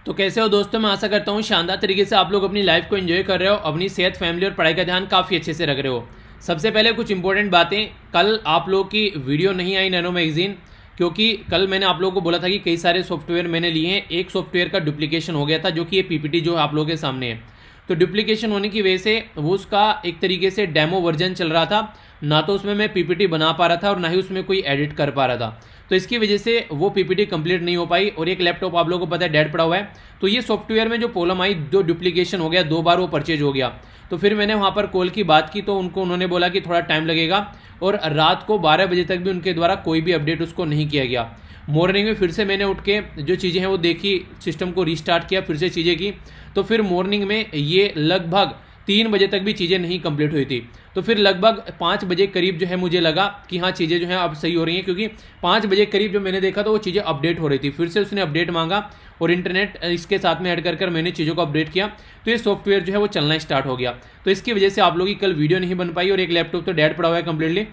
तो कैसे हो दोस्तों, मैं आशा करता हूँ शानदार तरीके से आप लोग अपनी लाइफ को एंजॉय कर रहे हो, अपनी सेहत, फैमिली और पढ़ाई का ध्यान काफ़ी अच्छे से रख रहे हो। सबसे पहले कुछ इंपॉर्टेंट बातें, कल आप लोग की वीडियो नहीं आई नैनो मैगजीन, क्योंकि कल मैंने आप लोगों को बोला था कि कई सारे सॉफ्टवेयर मैंने लिए हैं, एक सॉफ्टवेयर का डुप्लीकेशन हो गया था, जो कि ये पीपीटी जो आप लोगों के सामने है। तो डुप्लीकेशन होने की वजह से वो उसका एक तरीके से डेमो वर्जन चल रहा था, ना तो उसमें मैं पीपीटी बना पा रहा था और ना ही उसमें कोई एडिट कर पा रहा था। तो इसकी वजह से वो पीपीटी कंप्लीट नहीं हो पाई और एक लैपटॉप आप लोगों को पता है डेड पड़ा हुआ है। तो ये सॉफ्टवेयर में जो प्रॉब्लम आई, जो डुप्लीकेशन हो गया, 2 बार वो परचेज हो गया। तो फिर मैंने वहाँ पर कॉल की बात की तो उन्होंने बोला कि थोड़ा टाइम लगेगा और रात को 12 बजे तक भी उनके द्वारा कोई भी अपडेट उसको नहीं किया गया। मॉर्निंग में फिर से मैंने उठ के जो चीज़ें हैं वो देखी, सिस्टम को रीस्टार्ट किया, फिर से चीज़ें की, तो फिर मॉर्निंग में ये लगभग 3 बजे तक भी चीज़ें नहीं कंप्लीट हुई थी। तो फिर लगभग 5 बजे करीब जो है मुझे लगा कि हाँ चीज़ें जो है अब सही हो रही हैं, क्योंकि 5 बजे करीब जो मैंने देखा तो वो चीज़ें अपडेट हो रही थी। फिर से उसने अपडेट मांगा और इंटरनेट इसके साथ में ऐड कर मैंने चीज़ों को अपडेट किया, तो ये सॉफ्टवेयर जो है वो चलना स्टार्ट हो गया। तो इसकी वजह से आप लोगों की कल वीडियो नहीं बन पाई और एक लैपटॉप तो डेड पड़ा हुआ है कम्प्लीटली,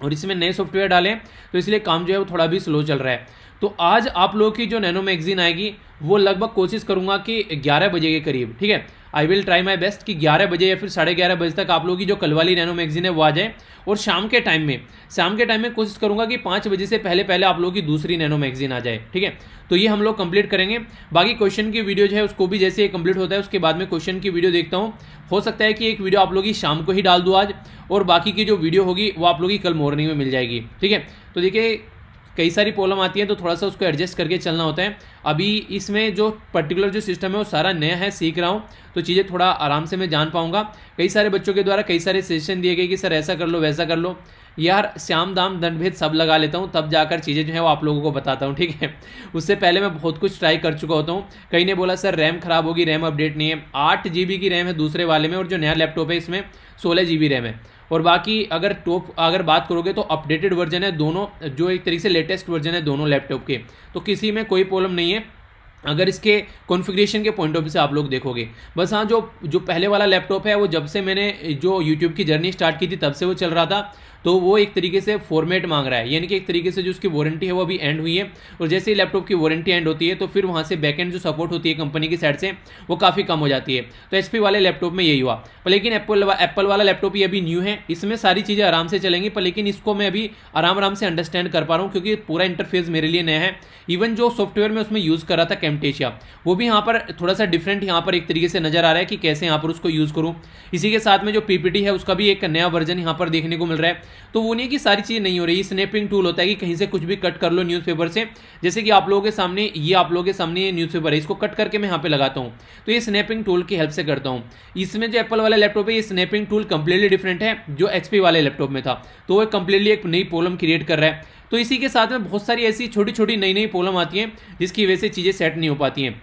और इसमें नए सॉफ्टवेयर डालें तो इसलिए काम जो है वो थोड़ा भी स्लो चल रहा है। तो आज आप लोगों की जो नैनो मैगजीन आएगी वो लगभग कोशिश करूंगा कि 11 बजे के करीब, ठीक है, I will try my best कि 11 बजे या फिर 11:30 बजे तक आप लोगों की जो कल वाली नैनो मैगजीन है वो आ जाए। और शाम के टाइम में कोशिश करूंगा कि 5 बजे से पहले आप लोगों की दूसरी नैनो मैगजीन आ जाए, ठीक है। तो ये हम लोग कंप्लीट करेंगे। बाकी क्वेश्चन की वीडियो जो है उसको भी जैसे ये कंप्लीट होता है उसके बाद में क्वेश्चन की वीडियो देखता हूँ। हो सकता है कि एक वीडियो आप लोगों की शाम को ही डाल दूँ आज, और बाकी की जो वीडियो होगी वो आप लोगों की कल मॉर्निंग में मिल जाएगी, ठीक है। तो देखिए कई सारी प्रॉब्लम आती है तो थोड़ा सा उसको एडजस्ट करके चलना होता है। अभी इसमें जो पर्टिकुलर जो सिस्टम है वो सारा नया है, सीख रहा हूँ, तो चीज़ें थोड़ा आराम से मैं जान पाऊंगा। कई सारे बच्चों के द्वारा कई सारे सजेशन दिए गए कि सर ऐसा कर लो वैसा कर लो, यार श्याम दाम दंड भेद सब लगा लेता हूँ, तब जाकर चीज़ें जो है वो आप लोगों को बताता हूँ, ठीक है। उससे पहले मैं बहुत कुछ ट्राई कर चुका होता हूँ। कई ने बोला सर रैम खराब होगी, रैम अपडेट नहीं है। 8 GB की रैम है दूसरे वाले में, और जो नया लैपटॉप है इसमें 16 GB रैम है। और बाकी अगर बात करोगे तो अपडेटेड वर्जन है दोनों, जो एक तरीके से लेटेस्ट वर्जन है दोनों लैपटॉप के, तो किसी में कोई प्रॉब्लम नहीं है अगर इसके कॉन्फ़िगरेशन के पॉइंट ऑफ व्यू से आप लोग देखोगे। बस हाँ, जो पहले वाला लैपटॉप है वो जब से मैंने जो यूट्यूब की जर्नी स्टार्ट की थी तब से वो चल रहा था, तो वो एक तरीके से फॉर्मेट मांग रहा है, यानी कि एक तरीके से जो उसकी वारंटी है वो अभी एंड हुई है, और जैसे ही लैपटॉप की वारंटी एंड होती है तो फिर वहाँ से बैकएंड जो सपोर्ट होती है कंपनी की साइड से वो काफ़ी कम हो जाती है। तो एचपी वाले लैपटॉप में यही हुआ, पर लेकिन एप्पल वाला लैपटॉप ये अभी न्यू है, इसमें सारी चीज़ें आराम से चलेंगी, पर लेकिन इसको मैं अभी आराम से अंडरस्टैंड कर पा रहा हूँ, क्योंकि पूरा इंटरफेस मेरे लिए नया है। इवन जो सॉफ्टवेयर में उसमें यूज़ कर रहा था कैमटेशिया, वो भी यहाँ पर थोड़ा सा डिफरेंट यहाँ पर एक तरीके से नजर आ रहा है कि कैसे यहाँ पर उसको यूज़ करूँ। इसी के साथ में जो पीपीटी है उसका भी एक नया वर्जन यहाँ पर देखने को मिल रहा है। तो वो नहीं कि सारी चीज़ें नहीं हो रही, स्नैपिंग टूल होता है कि कहीं से कुछ भी कट कर लो न्यूज़पेपर से, जैसे कि आप लोगों के सामने ये न्यूज़पेपर है, इसको कट करके मैं यहाँ पे लगाता हूँ, तो ये स्नैपिंग टूल की हेल्प से करता हूँ। इसमें जो एप्पल वाला लैपटॉप है ये स्नैपिंग टूल कंप्लीटली डिफरेंट है जो एचपी वाले लैपटॉप में था, तो वो कंप्लीटली एक नई प्रॉब्लम क्रिएट कर रहा है। तो इसी के साथ में बहुत सारी ऐसी छोटी छोटी नई प्रॉब्लम आती हैं जिसकी वजह से चीज़ें सेट नहीं हो पाती हैं।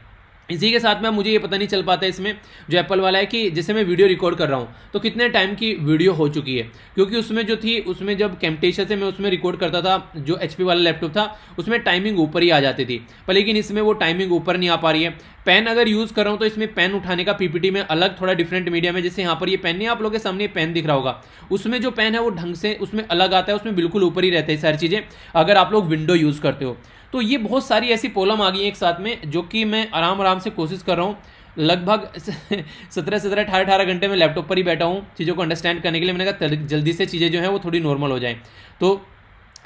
इसी के साथ में मुझे ये पता नहीं चल पाता है इसमें जो एप्पल वाला है कि जैसे मैं वीडियो रिकॉर्ड कर रहा हूँ तो कितने टाइम की वीडियो हो चुकी है, क्योंकि उसमें जो थी उसमें जब कैमटेशिया से मैं उसमें रिकॉर्ड करता था, जो एचपी वाला लैपटॉप था उसमें टाइमिंग ऊपर ही आ जाती थी, पर लेकिन इसमें वो टाइमिंग ऊपर नहीं आ पा रही है। पेन अगर यूज़ कर रहा हूँ तो इसमें पेन उठाने का पीपीटी में अलग थोड़ा डिफरेंट मीडियम है, जैसे यहाँ पर ये पेन नहीं, आप लोगों के सामने पेन दिख रहा होगा, उसमें जो पेन है वो ढंग से उसमें अलग आता है, उसमें बिल्कुल ऊपर ही रहता है सारी चीज़ें अगर आप लोग विंडो यूज़ करते हो। तो ये बहुत सारी ऐसी प्रॉब्लम आ गई है एक साथ में, जो कि मैं आराम से कोशिश कर रहा हूँ। लगभग 17-18 घंटे में लैपटॉप पर ही बैठा हूँ चीज़ों को अंडरस्टैंड करने के लिए। मैंने कहा जल्दी से चीज़ें जो हैं वो थोड़ी नॉर्मल हो जाएं, तो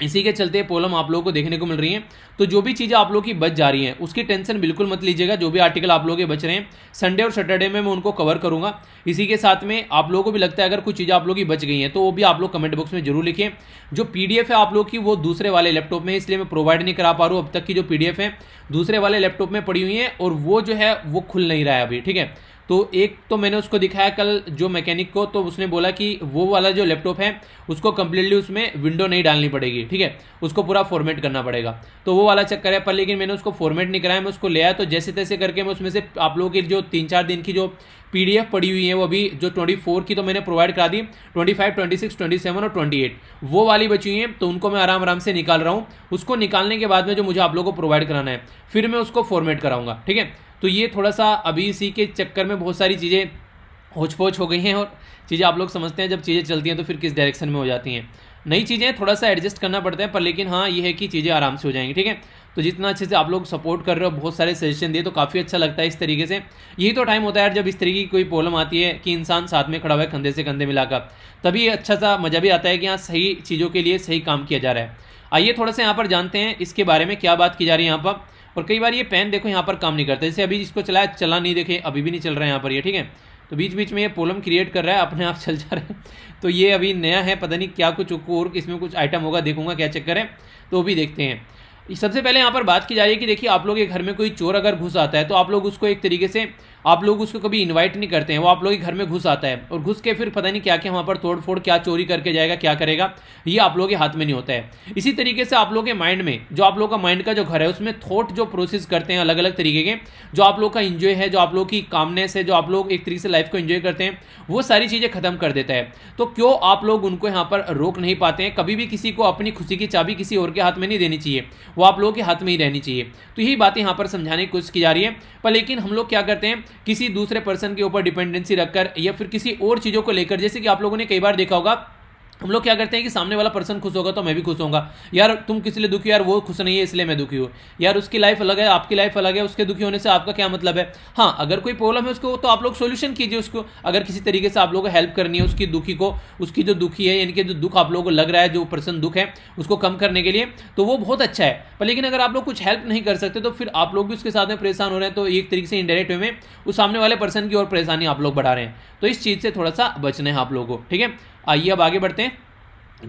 इसी के चलते प्रॉब्लम आप लोगों को देखने को मिल रही है। तो जो भी चीज़ें आप लोगों की बच जा रही हैं उसकी टेंशन बिल्कुल मत लीजिएगा। जो भी आर्टिकल आप लोगों के बच रहे हैं संडे और सैटरडे में मैं उनको कवर करूंगा। इसी के साथ में आप लोगों को भी लगता है अगर कुछ चीज़ें आप लोगों की बच गई हैं तो वो भी आप लोग कमेंट बॉक्स में जरूर लिखें। जो पीडीएफ है आप लोग की वो दूसरे वाले लैपटॉप में, इसलिए मैं प्रोवाइड नहीं करा पा रहा हूँ। अब तक की जो पीडीएफ है दूसरे वाले लैपटॉप में पड़ी हुई है और वो जो है वो खुल नहीं रहा है अभी, ठीक है। तो एक तो मैंने उसको दिखाया कल जो मैकेनिक को, तो उसने बोला कि वो वाला जो लैपटॉप है उसको कम्प्लीटली उसमें विंडो नहीं डालनी पड़ेगी, ठीक है, उसको पूरा फॉर्मेट करना पड़ेगा। तो वो वाला चक्कर है, पर लेकिन मैंने उसको फॉर्मेट नहीं कराया, मैं उसको ले आया। तो जैसे तैसे करके मैं उसमें से आप लोगों की जो 3-4 दिन की जो पीडीएफ पड़ी हुई है वो अभी जो 24 की तो मैंने प्रोवाइड करा दी, 25, 26, 27 और 28 वो वाली बची हुई हैं, तो उनको मैं आराम से निकाल रहा हूँ। उसको निकालने के बाद में जो मुझे आप लोगों को प्रोवाइड कराना है फिर मैं उसको फॉर्मेट कराऊंगा, ठीक है। तो ये थोड़ा सा अभी इसी के चक्कर में बहुत सारी चीज़ें होच-पोच हो गई हैं, और चीज़ें आप लोग समझते हैं जब चीज़ें चलती हैं तो फिर किस डायरेक्शन में हो जाती हैं। नई चीज़ें थोड़ा सा एडजस्ट करना पड़ता है, पर लेकिन हाँ ये है कि चीज़ें आराम से हो जाएंगी, ठीक है। तो जितना अच्छे से आप लोग सपोर्ट कर रहे हो, बहुत सारे सजेशन दिए, तो काफ़ी अच्छा लगता है इस तरीके से। यही तो टाइम होता है यार जब इस तरीके की कोई प्रॉब्लम आती है कि इंसान साथ में खड़ा हुआ है कंधे से कंधे मिलाकर, तभी अच्छा सा मज़ा भी आता है कि हाँ सही चीज़ों के लिए सही काम किया जा रहा है। आइए थोड़ा सा यहाँ पर जानते हैं इसके बारे में क्या बात की जा रही है यहाँ पर। और कई बार ये पेन देखो यहाँ पर काम नहीं करता, जैसे अभी इसको चलाया, चला नहीं, देखें अभी भी नहीं चल रहा है यहाँ पर ये, ठीक है। तो बीच बीच में ये प्रॉब्लम क्रिएट कर रहा है, अपने आप चल जा रहा है। तो ये अभी नया है, पता नहीं क्या कुछ और इसमें कुछ आइटम होगा, देखूंगा क्या चक्कर है, तो वो भी देखते हैं। सबसे पहले यहाँ पर बात की जा रही है कि देखिए आप लोग के घर में कोई चोर अगर घुस आता है तो आप लोग उसको एक तरीके से आप लोग उसको कभी इनवाइट नहीं करते हैं, वो आप लोग के घर में घुस आता है और घुस के फिर पता नहीं क्या क्या वहाँ पर तोड़ फोड़ क्या चोरी करके जाएगा, क्या करेगा, ये आप लोगों के हाथ में नहीं होता है। इसी तरीके से आप लोग के माइंड में, जो आप लोग का माइंड का जो घर है उसमें थॉट जो प्रोसेस करते हैं अलग अलग तरीके के, जो आप लोग का इंजॉय है, जो आप लोग की कामनेस है, जो आप लोग एक तरीके से लाइफ को एंजॉय करते हैं, वो सारी चीज़ें खत्म कर देता है। तो क्यों आप लोग उनको यहाँ पर रोक नहीं पाते हैं? कभी भी किसी को अपनी खुशी की चाबी किसी और के हाथ में नहीं देनी चाहिए, वो आप लोगों के हाथ में ही रहनी चाहिए। तो यही बातें यहाँ पर समझाने की कोशिश की जा रही है। पर लेकिन हम लोग क्या करते हैं, किसी दूसरे पर्सन के ऊपर डिपेंडेंसी रखकर या फिर किसी और चीज़ों को लेकर, जैसे कि आप लोगों ने कई बार देखा होगा, हम लोग क्या करते हैं कि सामने वाला पर्सन खुश होगा तो मैं भी खुश होऊंगा, यार तुम किस लिए दुखी हो, यार वो खुश नहीं है इसलिए मैं दुखी हूँ, यार उसकी लाइफ अलग है आपकी लाइफ अलग है, उसके दुखी होने से आपका क्या मतलब है। हाँ, अगर कोई प्रॉब्लम है उसको तो आप लोग सोल्यूशन कीजिए उसको, अगर किसी तरीके से आप लोगों को हेल्प करनी है उसकी दुखी को, उसकी जो दुखी है यानी कि जो दुख आप लोगों को लग रहा है, जो पर्सन दुख है उसको कम करने के लिए, तो वो बहुत अच्छा है। पर लेकिन अगर आप लोग कुछ हेल्प नहीं कर सकते तो फिर आप लोग भी उसके साथ में परेशान हो रहे हैं, तो एक तरीके से इनडायरेक्ट वे में उस सामने वाले पर्सन की और परेशानी आप लोग बढ़ा रहे हैं। तो इस चीज़ से थोड़ा सा बचना है आप लोगों को, ठीक है। आइए अब आगे बढ़ते हैं।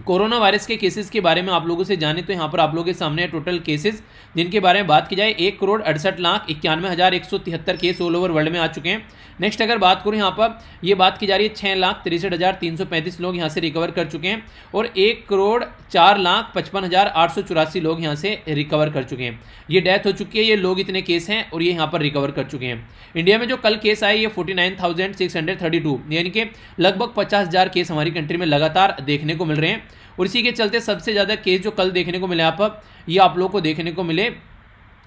कोरोना वायरस के केसेस के बारे में आप लोगों से जाने, तो यहाँ पर आप लोगों के सामने टोटल केसेस जिनके बारे में बात की जाए 1,68,91,173 केस ऑल ओवर वर्ल्ड में आ चुके हैं। नेक्स्ट अगर बात करूँ यहाँ पर, ये बात की जा रही है 6,63,335 लोग यहाँ से रिकवर कर चुके हैं और 1,04,55,884 लोग यहाँ से रिकवर कर चुके हैं। ये डेथ हो चुकी है, ये लोग इतने केस हैं और ये यहाँ पर रिकवर कर चुके हैं। इंडिया में जो कल केस आए ये 49,632 यानी कि लगभग 50,000 केस हमारी कंट्री में लगातार देखने को मिल रहे हैं। और इसी के चलते सबसे ज़्यादा केस जो कल देखने को मिले ये आप लोगों को देखने को मिले,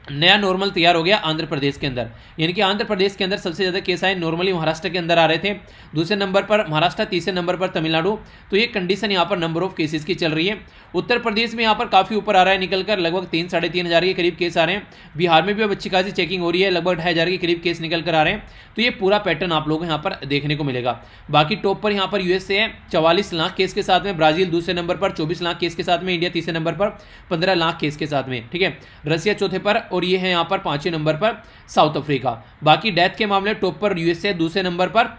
नया नॉर्मल तैयार हो गया आंध्र प्रदेश के अंदर, यानी कि आंध्र प्रदेश के अंदर सबसे ज़्यादा केस आए। नॉर्मली महाराष्ट्र के अंदर आ रहे थे, दूसरे नंबर पर महाराष्ट्र, तीसरे नंबर पर तमिलनाडु। तो ये कंडीशन यहाँ पर नंबर ऑफ केसेस की चल रही है। उत्तर प्रदेश में यहाँ पर काफ़ी ऊपर आ रहा है निकलकर, लगभग 3-3.5 हज़ार के करीब केस आ रहे हैं। बिहार में भी अब अच्छी खासी चेकिंग हो रही है, लगभग 2,500 के करीब केस निकल कर आ रहे हैं। तो ये पूरा पैटर्न आप लोगों को यहाँ पर देखने को मिलेगा। बाकी टॉप पर यहाँ पर यूएसए है 44 लाख केस के साथ में, ब्राजील दूसरे नंबर पर 24 लाख केस के साथ में, इंडिया तीसरे नंबर पर 15 लाख केस के साथ में, ठीक है। रसिया चौथे पर और ये है यहाँ पर 5वें नंबर पर साउथ अफ्रीका। बाकी डेथ के मामले टॉप पर यूएसए, दूसरे नंबर पर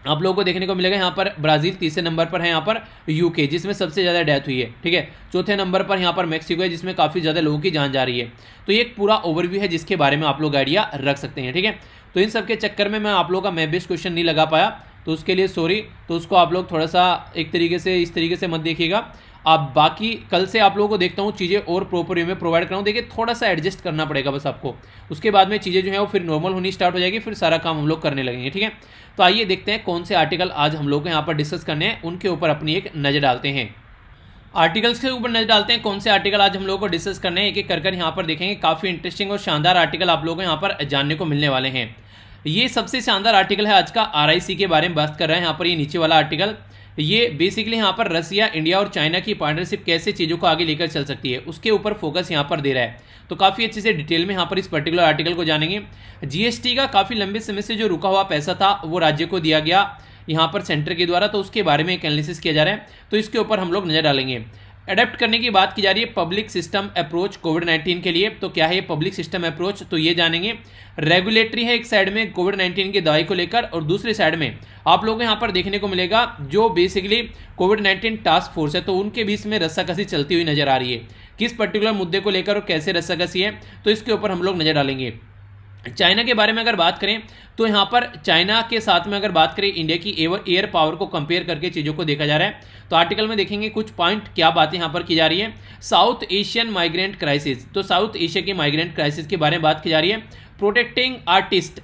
आप लोगों को देखने को मिलेगा यहाँ पर ब्राजील, तीसरे नंबर पर है यहाँ पर यूके जिसमें सबसे ज़्यादा डेथ हुई है, ठीक है। चौथे नंबर पर यहाँ पर मैक्सिको है जिसमें काफ़ी ज़्यादा लोगों की जान जा रही है। तो ये एक पूरा ओवरव्यू है जिसके बारे में आप लोग आइडिया रख सकते हैं, ठीक है। तो इन सब के चक्कर में मैं आप लोगों का मैं बेस्ट क्वेश्चन नहीं लगा पाया, तो उसके लिए सॉरी। तो उसको आप लोग थोड़ा सा एक तरीके से इस तरीके से मत देखिएगा आप। बाकी कल से आप लोगों को देखता हूँ चीज़ें और प्रॉपर वे में प्रोवाइड कराऊँ। देखिए थोड़ा सा एडजस्ट करना पड़ेगा बस आपको, उसके बाद में चीज़ें जो है वो फिर नॉर्मल होनी स्टार्ट हो जाएगी, फिर सारा काम हम लोग करने लगेंगे, ठीक है। तो आइए देखते हैं कौन से आर्टिकल आज हम लोग को यहाँ पर डिस्कस करने हैं, उनके ऊपर अपनी एक नज़र डालते हैं। आर्टिकल्स के ऊपर नजर डालते हैं, कौन से आर्टिकल आज हम लोगों को डिस्कस करने हैं, एक एक कर यहाँ पर देखेंगे। काफ़ी इंटरेस्टिंग और शानदार आर्टिकल आप लोगों को यहाँ पर जानने को मिलने वाले हैं। ये सबसे शानदार आर्टिकल है आज का, RIC के बारे में बात कर रहे हैं यहाँ पर। ये नीचे वाला आर्टिकल, ये बेसिकली यहाँ पर रसिया, इंडिया और चाइना की पार्टनरशिप कैसे चीज़ों को आगे लेकर चल सकती है उसके ऊपर फोकस यहाँ पर दे रहा है। तो काफ़ी अच्छे से डिटेल में यहाँ पर इस पर्टिकुलर आर्टिकल को जानेंगे। GST का काफ़ी लंबे समय से जो रुका हुआ पैसा था वो राज्य को दिया गया यहाँ पर सेंटर के द्वारा, तो उसके बारे में एक एनालिसिस किया जा रहा है, तो इसके ऊपर हम लोग नज़र डालेंगे। अडेप्ट करने की बात की जा रही है पब्लिक सिस्टम अप्रोच कोविड-19 के लिए, तो क्या है ये पब्लिक सिस्टम अप्रोच, तो ये जानेंगे। रेगुलेटरी है एक साइड में कोविड-19 की दवाई को लेकर, और दूसरी साइड में आप लोगों को यहाँ पर देखने को मिलेगा जो बेसिकली कोविड-19 टास्क फोर्स है, तो उनके बीच में रस्साकसी चलती हुई नजर आ रही है। किस पर्टिकुलर मुद्दे को लेकर और कैसे रस्साकसी है, तो इसके ऊपर हम लोग नजर डालेंगे। चाइना के बारे में अगर बात करें तो यहाँ पर चाइना के साथ में अगर बात करें इंडिया की एयर पावर को कंपेयर करके चीज़ों को देखा जा रहा है। तो आर्टिकल में देखेंगे कुछ पॉइंट, क्या बातें यहाँ पर की जा रही है। साउथ एशियन माइग्रेंट क्राइसिस, तो साउथ एशिया की माइग्रेंट क्राइसिस के बारे में बात की जा रही है। प्रोटेक्टिंग आर्टिस्ट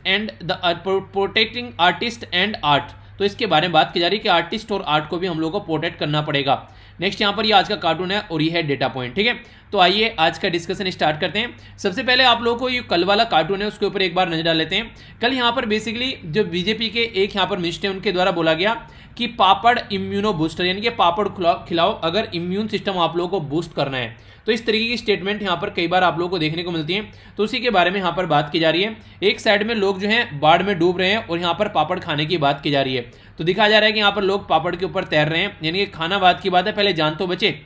एंड आर्ट, तो इसके बारे में बात की जा रही है कि आर्टिस्ट और आर्ट को भी हम लोग को प्रोटेक्ट करना पड़ेगा। नेक्स्ट यहाँ पर ये आज का कार्टून है और ये है डेटा पॉइंट, ठीक है। तो आइए आज का डिस्कशन स्टार्ट करते हैं। सबसे पहले आप लोगों को ये कल वाला कार्टून है उसके ऊपर एक बार नजर डाल लेते हैं। कल यहाँ पर बेसिकली जो बीजेपी के एक यहाँ पर मिनिस्टर उनके द्वारा बोला गया कि पापड़ इम्यूनो बूस्टर, यानी कि पापड़ खिलाओ अगर इम्यून सिस्टम आप लोगों को बूस्ट करना है। तो इस तरीके की स्टेटमेंट यहाँ पर कई बार आप लोगों को देखने को मिलती है, तो उसी के बारे में यहाँ पर बात की जा रही है। एक साइड में लोग जो हैं बाढ़ में डूब रहे हैं और यहाँ पर पापड़ खाने की बात की जा रही है। तो दिखाया जा रहा है कि यहाँ पर लोग पापड़ के ऊपर तैर रहे हैं, यानी कि खाना बात की बात है, पहले जान तो बचे।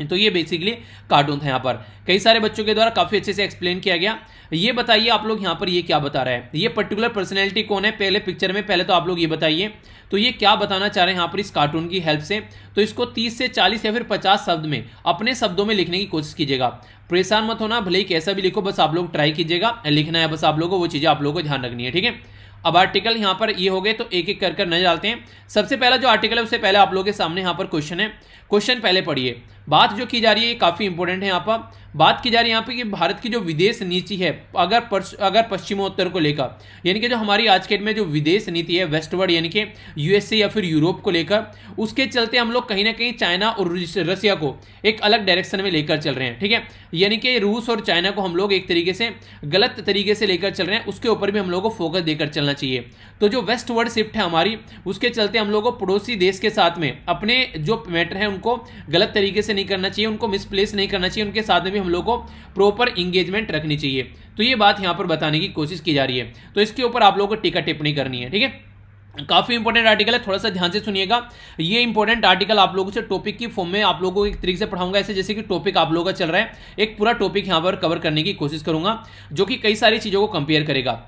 तो ये बेसिकली कार्टून था। यहाँ पर कई सारे बच्चों के द्वारा काफी अच्छे से एक्सप्लेन किया गया। ये बताइए आप लोग यहाँ पर ये क्या बता रहा है, ये पर्टिकुलर पर्सनैलिटी कौन है पहले पिक्चर में, पहले तो आप लोग ये बताइए तो ये क्या बताना चाह रहे हैं यहाँ पर इस कार्टून की हेल्प से। तो इसको 30 से 40 या फिर 50 शब्द में अपने शब्दों में लिखने की कोशिश कीजिएगा। परेशान मत होना, भले ही कैसा भी लिखो, बस आप लोग ट्राई कीजिएगा, लिखना है बस आप लोगों को, वो चीजें आप लोगों को ध्यान रखनी है, ठीक है। अब आर्टिकल यहाँ पर ये हो गए, तो एक एक कर नजर डालते हैं। सबसे पहला जो आर्टिकल है उससे पहले आप लोगों के सामने यहाँ पर क्वेश्चन है, क्वेश्चन पहले पढ़िए। बात जो की जा रही है ये काफी इंपॉर्टेंट है। यहाँ पर बात की जा रही है यहाँ पे कि भारत की जो विदेश नीति है अगर पश्चिमोत्तर को लेकर, यानी कि जो हमारी आज के डेट में जो विदेश नीति है वेस्टवर्ड, यानी कि यूएसए या फिर यूरोप को लेकर, उसके चलते हम लोग कहीं ना कहीं चाइना और रसिया को एक अलग डायरेक्शन में लेकर चल रहे हैं, ठीक है। यानी कि रूस और चाइना को हम लोग एक तरीके से गलत तरीके से लेकर चल रहे हैं, उसके ऊपर भी हम लोग को फोकस देकर चलना चाहिए। तो जो वेस्टवर्ड शिफ्ट है हमारी, उसके चलते हम लोग को पड़ोसी देश के साथ में अपने जो मैटर है उनको गलत तरीके से नहीं करना चाहिए, उनको मिसप्लेस नहीं करना चाहिए, उनके साथ में भी हम लोग को प्रॉपर इंगेजमेंट रखनी चाहिए। तो ये बात यहां पर बताने की कोशिश की जा रही है, तो इसके ऊपर आप लोगों को टीका टिप्पणी करनी है, ठीक है। काफी इंपॉर्टेंट आर्टिकल है, थोड़ा सा ध्यान से सुनिएगा। ये इंपॉर्टेंट आर्टिकल आप लोगों से टॉपिक की फॉर्म में आप लोगों को एक तरीके से पढ़ाऊंगा, ऐसे जैसे कि टॉपिक आप लोगों का चल रहा है, एक पूरा टॉपिक यहां पर कवर करने की कोशिश करूंगा, जो कि कई सारी चीजों को कंपेयर करेगा।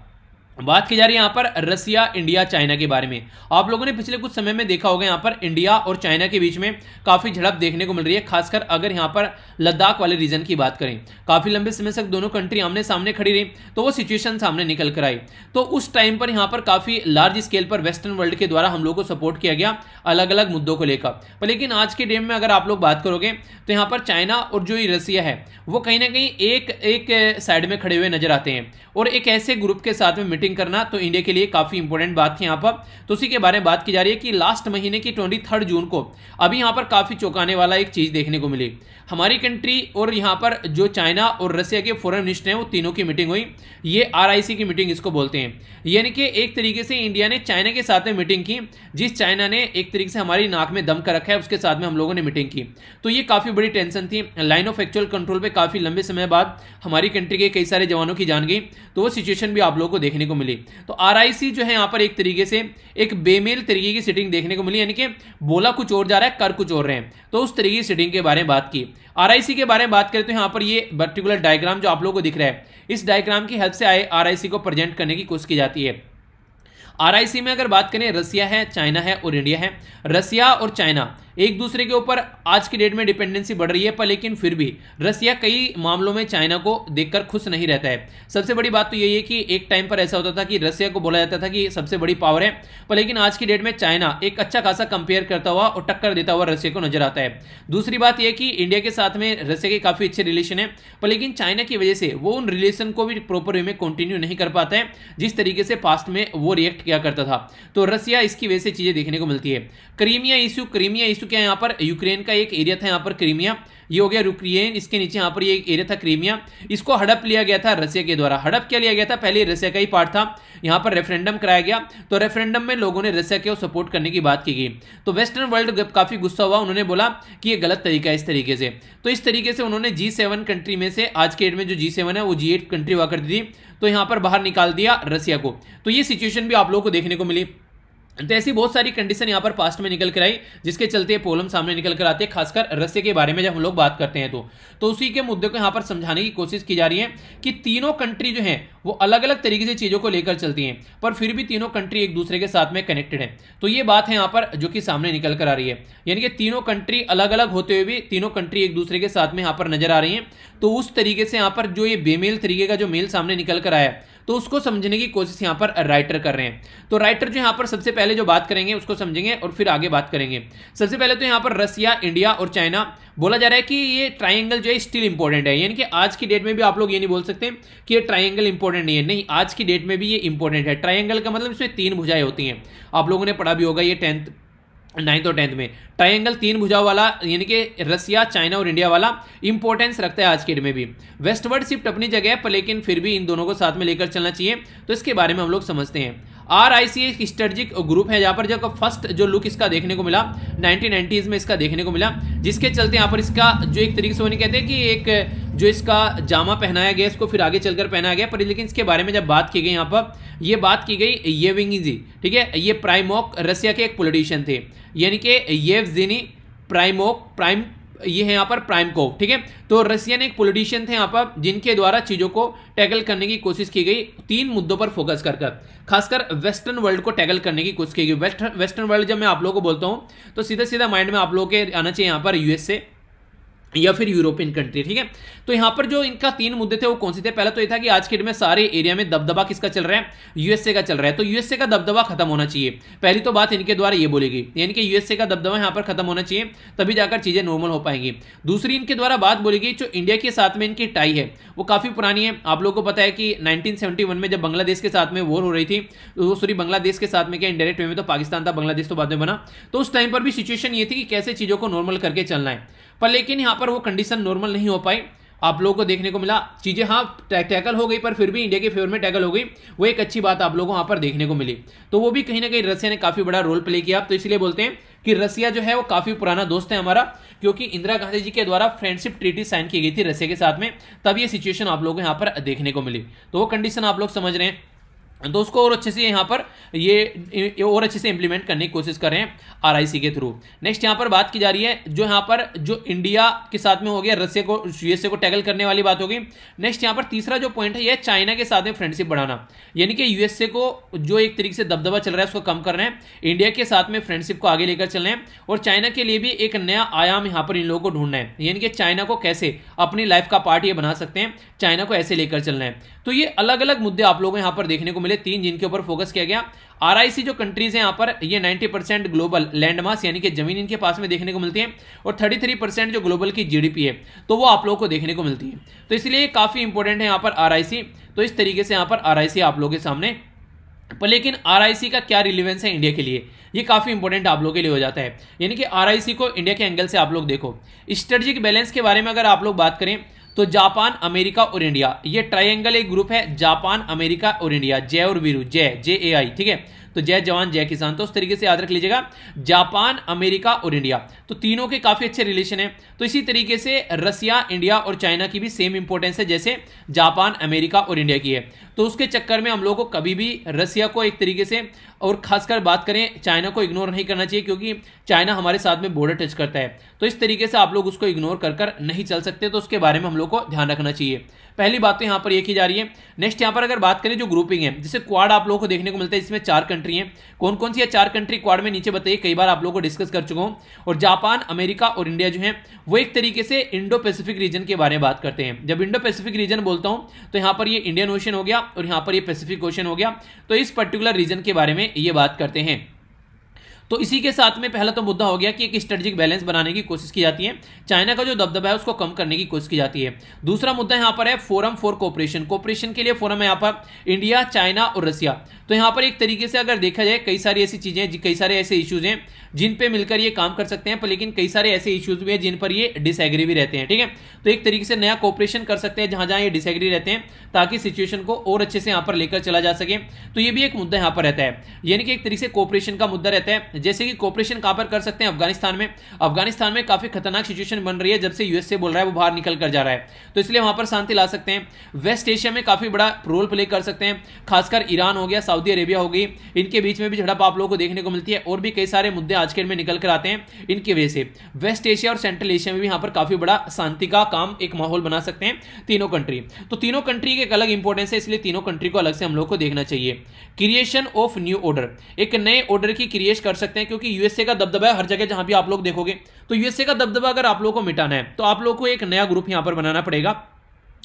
बात की जा रही है यहाँ पर रसिया, इंडिया, चाइना के बारे में। आप लोगों ने पिछले कुछ समय में देखा होगा यहाँ पर इंडिया और चाइना के बीच में काफी झड़प देखने को मिल रही है, खासकर अगर यहाँ पर लद्दाख वाले रीजन की बात करें। काफी लंबे समय तक दोनों कंट्री आमने सामने खड़ी रही, तो वो सिचुएशन सामने निकल कर आई। तो उस टाइम पर यहाँ पर काफी लार्ज स्केल पर वेस्टर्न वर्ल्ड के द्वारा हम लोग को सपोर्ट किया गया अलग अलग मुद्दों को लेकर। पर लेकिन आज के डेट में अगर आप लोग बात करोगे तो यहाँ पर चाइना और जो रसिया है वो कहीं ना कहीं एक साइड में खड़े हुए नजर आते हैं, और एक ऐसे ग्रुप के साथ में मीटिंग करना तो इंडिया के लिए काफी इंपॉर्टेंट बात थी यहाँ पर। तो उसी के बारे में बात की जा रही है कि लास्ट महीने की 23 जून को अभी यहाँ पर काफी चौंकाने वाला एक चीज देखने को मिली। हमारी कंट्री और यहाँ पर जो चाइना और रसिया के फॉरेन मिनिस्टर हैं वो तीनों की मीटिंग हुई। ये RIC की मीटिंग इसको बोलते हैं, यानी कि एक तरीके से इंडिया ने चाइना के साथ में मीटिंग की, जिस चाइना ने एक तरीके से हमारी नाक में दम कर रखा है उसके साथ में हम लोगों ने मीटिंग की। तो ये काफी बड़ी टेंशन थी। लाइन ऑफ एक्चुअल कंट्रोल पे काफी लंबे समय बाद हमारी कंट्री के कई सारे जवानों की जान गई, तो वो सिचुएशन भी आप लोगों को देखने को मिली। तो RIC जो है यहाँ पर एक तरीके से एक बेमेल तरीके की सिटिंग देखने को मिली, यानी कि बोला कुछ और जा रहा है, कर कुछ और रहे हैं। तो उस तरीके की सिटिंग के बारे में बात की। RIC के बारे में बात करें तो यहाँ पर ये पर्टिकुलर डायग्राम जो आप लोगों को दिख रहा है, इस डायग्राम की हेल्प से RIC को प्रेजेंट करने की कोशिश की जाती है। RIC में अगर बात करें, रसिया है, चाइना है और इंडिया है। रसिया और चाइना एक दूसरे के ऊपर आज की डेट में डिपेंडेंसी बढ़ रही है, पर लेकिन फिर भी रसिया कई मामलों में चाइना को देखकर खुश नहीं रहता है। सबसे बड़ी बात तो यही है कि एक टाइम पर ऐसा होता था कि रसिया को बोला जाता था कि सबसे बड़ी पावर है, पर लेकिन आज की डेट में चाइना एक अच्छा खासा कंपेयर करता हुआ और टक्कर देता हुआ रसिया को नजर आता है। दूसरी बात यह कि इंडिया के साथ में रसिया के काफी अच्छे रिलेशन है, पर लेकिन चाइना की वजह से वो उन रिलेशन को भी प्रॉपर वे में कंटिन्यू नहीं कर पाता है जिस तरीके से पास्ट में वो रिएक्ट किया करता था। तो रसिया इसकी वजह से चीजें देखने को मिलती है। क्रीमिया इशू क्या है, यहाँ पर यूक्रेन का एक एरिया था, यहाँ पर क्रीमिया, ये हो गया यूक्रेन, इसके नीचे यहाँ पर ये एक एरिया था क्रीमिया, इसको हड़प लिया गया था रसिया के द्वारा। हड़प क्या लिया गया था, पहले रसिया का ही पार्ट था, यहाँ पर रेफरेंडम कराया गया, तो रेफरेंडम में लोगों ने रसिया को सपोर्ट करने की बात की गई। तो वेस्टर्न वर्ल्ड काफी गुस्सा हुआ, उन्होंने बोला कि ये गलत तरीका है इस तरीके से। तो इस तरीके से उन्होंने G7 कंट्री में से, आज के डेट में जो G7 है वो G8 कंट्री हुआ करती थी, तो यहाँ पर बाहर निकाल दिया रसिया को। तो ये सिचुएशन भी आप लोगों को देखने को मिली। तो ऐसी बहुत सारी कंडीशन यहाँ पर पास्ट में निकल कर आई, जिसके चलते प्रॉब्लम सामने निकल कर आती है, खासकर रसिया के बारे में जब हम लोग बात करते हैं तो उसी के मुद्दे को यहाँ पर समझाने की कोशिश की जा रही है कि तीनों कंट्री जो है वो अलग अलग तरीके से चीजों को लेकर चलती हैं, पर फिर भी तीनों कंट्री एक दूसरे के साथ में कनेक्टेड है। तो ये बात है यहाँ पर जो कि सामने निकल कर आ रही है, यानी कि तीनों कंट्री अलग अलग होते हुए भी तीनों कंट्री एक दूसरे के साथ में यहाँ पर नजर आ रही है। तो उस तरीके से यहाँ पर जो ये बेमेल तरीके का जो मेल सामने निकल कर आया, तो उसको समझने की कोशिश यहाँ पर राइटर कर रहे हैं। तो राइटर जो यहाँ पर सबसे पहले जो बात करेंगे उसको समझेंगे और फिर आगे बात करेंगे। सबसे पहले तो यहाँ पर रसिया, इंडिया और चाइना बोला जा रहा है कि ये ट्राइंगल जो है स्टिल इंपॉर्टेंट है, यानी कि आज की डेट में भी आप लोग ये नहीं बोल सकते कि ये ट्राइंगल इंपॉर्टेंट नहीं है, नहीं, आज की डेट में भी ये इंपॉर्टेंट है। ट्राइंगल का मतलब इसमें 3 भुजाएं होती हैं, आप लोगों ने पढ़ा भी होगा ये 9th और 10th में। ट्राइंगल 3 भुजाओं वाला, यानी कि रसिया, चाइना और इंडिया वाला इंपॉर्टेंस रखता है आज के डेट में भी। वेस्टवर्ड शिफ्ट अपनी जगह है, पर लेकिन फिर भी इन दोनों को साथ में लेकर चलना चाहिए, तो इसके बारे में हम लोग समझते हैं। RIC एक स्ट्रेटेजिक ग्रुप है जहां पर जब फर्स्ट जो लुक इसका देखने को मिला 1990s में इसका देखने को मिला, जिसके चलते यहाँ पर इसका जो एक तरीके से वो नहीं कहते कि एक जो इसका जामा पहनाया गया इसको फिर आगे चलकर पहनाया गया, पर लेकिन इसके बारे में जब बात की गई यहाँ पर ये बात की गई येविंगी, ठीक है, ये प्राइमोक रसिया के एक पॉलिटिशियन थे, यानी कि येवजेनी प्राइम ये है यहाँ पर प्राइमकोव, ठीक है। तो रसियन एक पॉलिटिशियन थे यहाँ पर जिनके द्वारा चीजों को टैकल करने की कोशिश की गई 3 मुद्दों पर फोकस कर खासकर वेस्टर्न वर्ल्ड को टैकल करने की कोशिश की गई। वेस्टर्न वर्ल्ड जब मैं आप लोगों को बोलता हूँ तो सीधा सीधा माइंड में आप लोगों के आना चाहिए यहाँ पर USA या फिर यूरोपियन कंट्री, ठीक है। तो यहाँ पर जो इनका 3 मुद्दे थे वो कौन से थे? पहला तो ये था कि आज के डेट में सारे एरिया में दबदबा किसका चल रहा है? USA का चल रहा है, तो USA का दबदबा खत्म होना चाहिए। पहली तो बात इनके द्वारा ये बोली गई, यानी कि USA का दबदबा यहाँ पर खत्म होना चाहिए, तभी जाकर चीजें नॉर्मल हो पाएंगी। दूसरी इनके द्वारा बात बोली गई जो इंडिया के साथ में इनकी टाई है वो काफी पुरानी है। आप लोगों को पता है कि 1971 में जब बांग्लादेश के साथ में वॉर हो रही थी, तो सॉरी बांग्लादेश के साथ में क्या इनडायरेक्ट वे में तो पाकिस्तान था, बांग्लादेश तो बाद में बना, तो उस टाइम पर भी सिचुएशन ये थी कि कैसे चीजों को नॉर्मल करके चलना है, पर लेकिन यहाँ पर वो कंडीशन नॉर्मल नहीं हो पाई। आप लोगों को देखने को मिला चीजें हाँ टैकल हो गई, पर फिर भी इंडिया के फेवर में टैकल हो गई, वो एक अच्छी बात आप लोगों को वहां पर देखने को मिली। तो वो भी कहीं ना कहीं रसिया ने काफी बड़ा रोल प्ले किया। तो इसलिए बोलते हैं कि रसिया जो है वो काफी पुराना दोस्त है हमारा, क्योंकि इंदिरा गांधी जी के द्वारा फ्रेंडशिप ट्रीटी साइन की गई थी रसिया के साथ में, तब ये सिचुएशन आप लोगों को यहाँ पर देखने को मिली। तो वो कंडीशन आप लोग समझ रहे हैं, तो उसको और अच्छे से यहाँ पर ये और अच्छे से इंप्लीमेंट करने की कोशिश कर रहे हैं RIC के थ्रू। नेक्स्ट यहाँ पर बात की जा रही है जो यहाँ पर जो इंडिया के साथ में हो गया, रसिया को USA को टैकल करने वाली बात होगी। नेक्स्ट यहाँ पर तीसरा जो पॉइंट है ये चाइना के साथ में फ्रेंडशिप बढ़ाना, यानी कि USA को जो एक तरीके से दबदबा चल रहा है उसको कम कर रहे हैं, इंडिया के साथ में फ्रेंडशिप को आगे लेकर चल रहे हैं, और चाइना के लिए भी एक नया आयाम यहाँ पर इन लोगों को ढूंढना है, यानी कि चाइना को कैसे अपनी लाइफ का पार्ट ये बना सकते हैं, चाइना को ऐसे लेकर चलना है। तो ये अलग अलग मुद्दे आप लोगों को यहाँ पर देखने को मिले 3, जिनके ऊपर फोकस किया गया। RIC जो कंट्रीज हैं यहाँ पर ये 90% ग्लोबल लैंड मास यानी कि जमीन इनके पास में देखने को मिलती है, और 33% जो ग्लोबल की GDP है तो वो आप लोगों को देखने को मिलती है। तो इसलिए काफी इंपॉर्टेंट है यहाँ पर RIC। तो इस तरीके से यहाँ पर RIC आप लोगों के सामने, पर लेकिन RIC का क्या रिलेवेंस है इंडिया के लिए, ये काफी इंपॉर्टेंट आप लोगों के लिए हो जाता है। यानी कि RIC को इंडिया के एंगल से आप लोग देखो, स्ट्रेटेजिक बैलेंस के बारे में अगर आप लोग बात करें तो जापान, अमेरिका और इंडिया, ये ट्रायंगल एक ग्रुप है, जापान, अमेरिका और इंडिया, जय और वीरू, जय JAI, ठीक है, तो जय जवान जय किसान, तो उस तरीके से याद रख लीजिएगा, जापान, अमेरिका और इंडिया, तो तीनों के काफी अच्छे रिलेशन है। तो इसी तरीके से रसिया, इंडिया और चाइना की भी सेम इंपॉर्टेंस है जैसे जापान, अमेरिका और इंडिया की है। तो उसके चक्कर में हम लोग को कभी भी रसिया को एक तरीके से और खासकर बात करें चाइना को इग्नोर नहीं करना चाहिए, क्योंकि चाइना हमारे साथ में बॉर्डर टच करता है, तो इस तरीके से आप लोग उसको इग्नोर कर नहीं चल सकते, तो उसके बारे में हम लोग को ध्यान रखना चाहिए। पहली बात तो यहाँ पर ये की जा रही है। नेक्स्ट यहाँ पर अगर बात करें जो ग्रुपिंग है, जैसे क्वाड आप लोगों को देखने को मिलता है, इसमें 4 कंट्री हैं। कौन कौन सी है 4 कंट्री क्वाड में, नीचे बताइए, कई बार आप लोगों को डिस्कस कर चुका हूं। और जापान, अमेरिका और इंडिया जो है वो एक तरीके से इंडो पैसिफिक रीजन के बारे में बात करते हैं। जब इंडो पैसिफिक रीजन बोलता हूं तो यहाँ पर ये इंडियन ओशन हो गया और यहाँ पर ये पैसिफिक ओशन हो गया, तो इस पर्टिकुलर रीजन के बारे में ये बात करते हैं। तो इसी के साथ में पहला तो मुद्दा हो गया कि एक स्ट्रेटेजिक बैलेंस बनाने की कोशिश की जाती है, चाइना का जो दबदबा है उसको कम करने की कोशिश की जाती है। दूसरा मुद्दा यहाँ पर है फोरम फॉर कोऑपरेशन, कोऑपरेशन के लिए फोरम है यहाँ पर इंडिया, चाइना और रसिया। तो यहाँ पर एक तरीके से अगर देखा जाए कई सारी ऐसी चीजें, कई सारे ऐसे इश्यूज हैं जिन पे मिलकर ये काम कर सकते हैं, पर लेकिन कई सारे ऐसे इश्यूज भी हैं जिन पर ये डिसएग्री भी रहते हैं, ठीक है। तो एक तरीके से नया कोऑपरेशन कर सकते हैं जहां जहां ये डिसएग्री रहते हैं, ताकि सिचुएशन को और अच्छे से यहाँ पर लेकर चला जा सके। तो ये भी एक मुद्दा यहाँ पर रहता है, यानी कि एक तरीके से कोऑपरेशन का मुद्दा रहता है। जैसे कि कोऑपरेशन कहां पर कर सकते हैं, अफगानिस्तान में काफी खतरनाक सिचुएशन बन रही है, जब से USA बोल रहा है वो बाहर निकल कर जा रहा है, तो इसलिए वहां पर शांति ला सकते हैं। वेस्ट एशिया में काफी बड़ा रोल प्ले कर सकते हैं, खासकर ईरान हो गया, सऊदी अरेबिया हो गई, इनके बीच में भी झड़प आप लोगों को देखने को मिलती है, और भी कई सारे मुद्दे आज के में निकल कर आते हैं इनकी वजह से। वेस्ट एशिया और सेंट्रल एशिया में भी यहाँ पर काफी बड़ा शांति का काम, एक माहौल बना सकते हैं तीनों कंट्री। तो तीनों कंट्री की एक अलग इंपॉर्टेंस है, इसलिए तीनों कंट्री को अलग से हम लोग को देखना चाहिए। क्रिएशन ऑफ न्यू ऑर्डर, एक नए ऑर्डर की क्रिएट कर सकते हैं, क्योंकि USA का दबदबा है हर जगह जहां भी आप लोग देखोगे, तो USA का दबदबा अगर आप लोगों को मिटाना है तो आप लोग को एक नया ग्रुप यहां पर बनाना पड़ेगा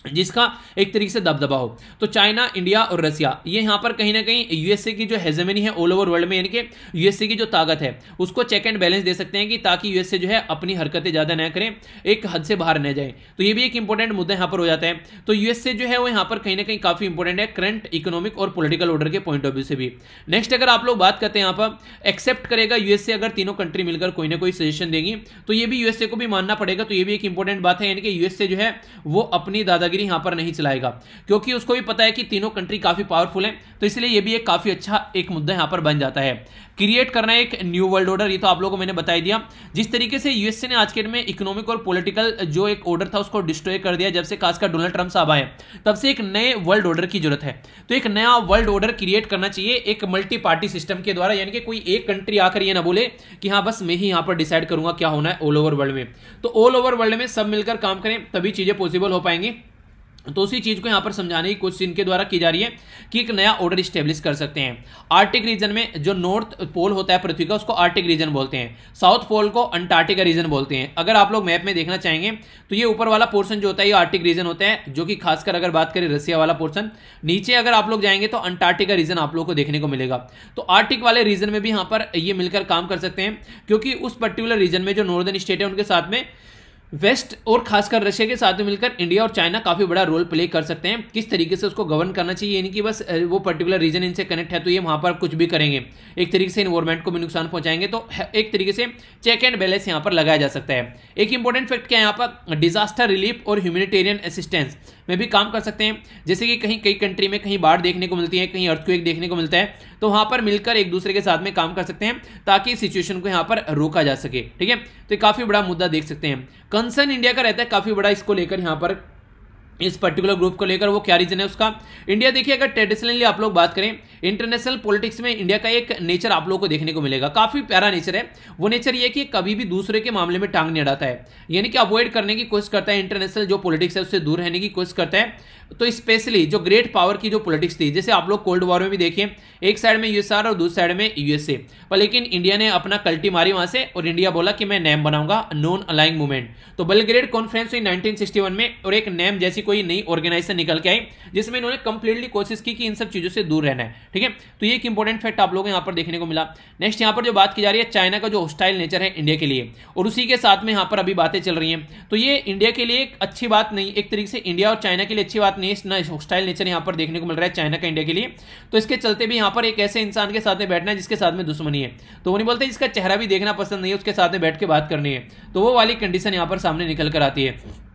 जिसका एक तरीके से दबदबा हो। तो चाइना, इंडिया और रसिया, ये यहाँ पर कहीं ना कहीं USA की जो हेजेमनी है ऑल ओवर वर्ल्ड में, यानी कि USA की जो ताकत है उसको चेक एंड बैलेंस दे सकते हैं, कि ताकि USA जो है अपनी हरकतें ज्यादा न करें, एक हद से बाहर न जाए। तो ये भी एक इंपॉर्टेंट मुद्दा यहाँ पर हो जाता है। तो USA जो है वो यहाँ पर कहीं ना कहीं काफी इंपॉर्टेंट है करंट इकोनॉमिक और पॉलिटिकल ऑर्डर के पॉइंट ऑफ व्यू से भी। नेक्स्ट अगर आप लोग बात करते हैं, यहाँ पर एक्सेप्ट करेगा USA, अगर तीनों कंट्री मिलकर कोई ना कोई सजेशन देगी तो ये भी USA को भी मानना पड़ेगा। तो ये भी एक इंपॉर्टेंट बात है, यानी कि USA जो है वो अपनी दादागिरी दादागिरी यहाँ पर नहीं चलाएगा, क्योंकि उसको भी पता है कि तीनों कंट्री काफी पावरफुल है। तो इसलिए ये भी एक काफी अच्छा एक मुद्दा यहाँ पर बन जाता है। क्रिएट करना एक न्यू वर्ल्ड ऑर्डर, ये तो आप लोगों को मैंने बता दिया। जिस तरीके से यूएसए ने आज के डेट में इकोनॉमिक और पॉलिटिकल जो एक ऑर्डर था उसको डिस्ट्रॉय कर दिया, जब से खासकर डोनाल्ड ट्रंप साहब आए, तब से एक नए वर्ल्ड ऑर्डर की जरूरत है। तो एक नया वर्ल्ड ऑर्डर क्रिएट करना चाहिए एक मल्टी पार्टी सिस्टम के द्वारा, यानी कि कोई एक कंट्री आकर ये ना बोले कि हाँ बस मैं ही यहाँ पर डिसाइड करूंगा क्या होना है ऑल ओवर वर्ल्ड में। तो ऑल ओवर वर्ल्ड में सब मिलकर काम करें तभी चीजें पॉसिबल हो पाएंगी। तो उसी चीज को यहां पर समझाने की कोशिश इनके द्वारा की जा रही है कि एक नया ऑर्डर स्टेब्लिश कर सकते हैं। आर्टिक रीजन में जो नॉर्थ पोल होता है पृथ्वी का उसको आर्टिक रीजन बोलते हैं, साउथ पोल को अंटार्कटिका रीजन बोलते हैं। अगर आप लोग मैप में देखना चाहेंगे तो ये ऊपर वाला पोर्शन जो होता है ये आर्टिक रीजन होता है, जो कि खासकर अगर बात करें रसिया वाला पोर्शन। नीचे अगर आप लोग जाएंगे तो अंटार्कटिका रीजन आप लोग को देखने को मिलेगा। तो आर्टिक वाले रीजन में भी यहां पर ये मिलकर काम कर सकते हैं, क्योंकि उस पर्टिकुलर रीजन में जो नॉर्दर्न स्टेट है उनके साथ में वेस्ट और खासकर रशिया के साथ में मिलकर इंडिया और चाइना काफी बड़ा रोल प्ले कर सकते हैं। किस तरीके से उसको गवर्न करना चाहिए, यानी कि बस वो पर्टिकुलर रीजन इनसे कनेक्ट है तो ये वहां पर कुछ भी करेंगे, एक तरीके से इन्वायरमेंट को भी नुकसान पहुंचाएंगे। तो एक तरीके से चेक एंड बैलेंस यहां पर लगाया जा सकता है। एक इंपॉर्टेंट फैक्ट क्या है, यहाँ पर डिजास्टर रिलीफ और ह्यूमैनिटेरियन असिस्टेंस में भी काम कर सकते हैं। जैसे कि कहीं कई कंट्री में कहीं बाढ़ देखने को मिलती है, कहीं अर्थक्वेक देखने को मिलता है, तो वहां पर मिलकर एक दूसरे के साथ में काम कर सकते हैं ताकि सिचुएशन को यहां पर रोका जा सके। ठीक है, तो ये काफी बड़ा मुद्दा देख सकते हैं। कंसर्न इंडिया का रहता है काफी बड़ा इसको लेकर, यहां पर इस पर्टिकुलर ग्रुप को लेकर। वो क्या रीजन है उसका, इंडिया देखिए अगर ट्रेडिशनली आप लोग बात करें इंटरनेशनल पॉलिटिक्स में इंडिया का एक नेचर आप लोगों को देखने को मिलेगा, काफी प्यारा नेचर है। वो नेचर ये कि कभी भी दूसरे के मामले में टांग नहीं अड़ाता है, यानी कि अवॉइड करने की कोशिश करता है, इंटरनेशनल जो पॉलिटिक्स है उससे दूर रहने की कोशिश करता है। तो स्पेशली जो ग्रेट पावर की जो पॉलिटिक्स थी, जैसे आप लोग कोल्ड वॉर में भी देखिए एक साइड में यूएसआर और दूसरी साइड में यूएसए, पर लेकिन इंडिया ने अपना कल्टी मारी वहां से और इंडिया बोला कि मैं नेम बनाऊंगा नॉन अलाइंग मूवमेंट। तो बेलग्रेड कॉन्फ्रेंस हुई 1961 में और एक नेम जैसी कोई नई ऑर्गेनाइजेशन निकल के आई जिसमें इन्होंने कंप्लीटली कोशिश की कि इन सब चीजों से दूर रहना है। ठीक है, तो ये एक इंपॉर्टेंट फैक्ट आप लोगों को यहां पर देखने को मिला। नेक्स्ट यहां पर जो बात की जा रही है चाइना का जो हॉस्टाइल नेचर है इंडिया के लिए, और उसी के साथ में यहां पर अभी बातें चल रही हैं, तो ये इंडिया के लिए एक अच्छी बात नहीं, एक तरीके से इंडिया और चाइना के लिए अच्छी बात नहीं है। ना हॉस्टाइल नेचर यहां पर देखने को मिल रहा है चाइना का इंडिया के लिए, तो इसके चलते भी यहां पर एक ऐसे इंसान के साथ में बैठना है जिसके साथ में दुश्मनी है, तो वो नहीं बोलते जिसका चेहरा भी देखना पसंद नहीं है उसके साथ में बैठ के बात करनी है, तो वो वाली कंडीशन यहां पर सामने निकल कर आती है।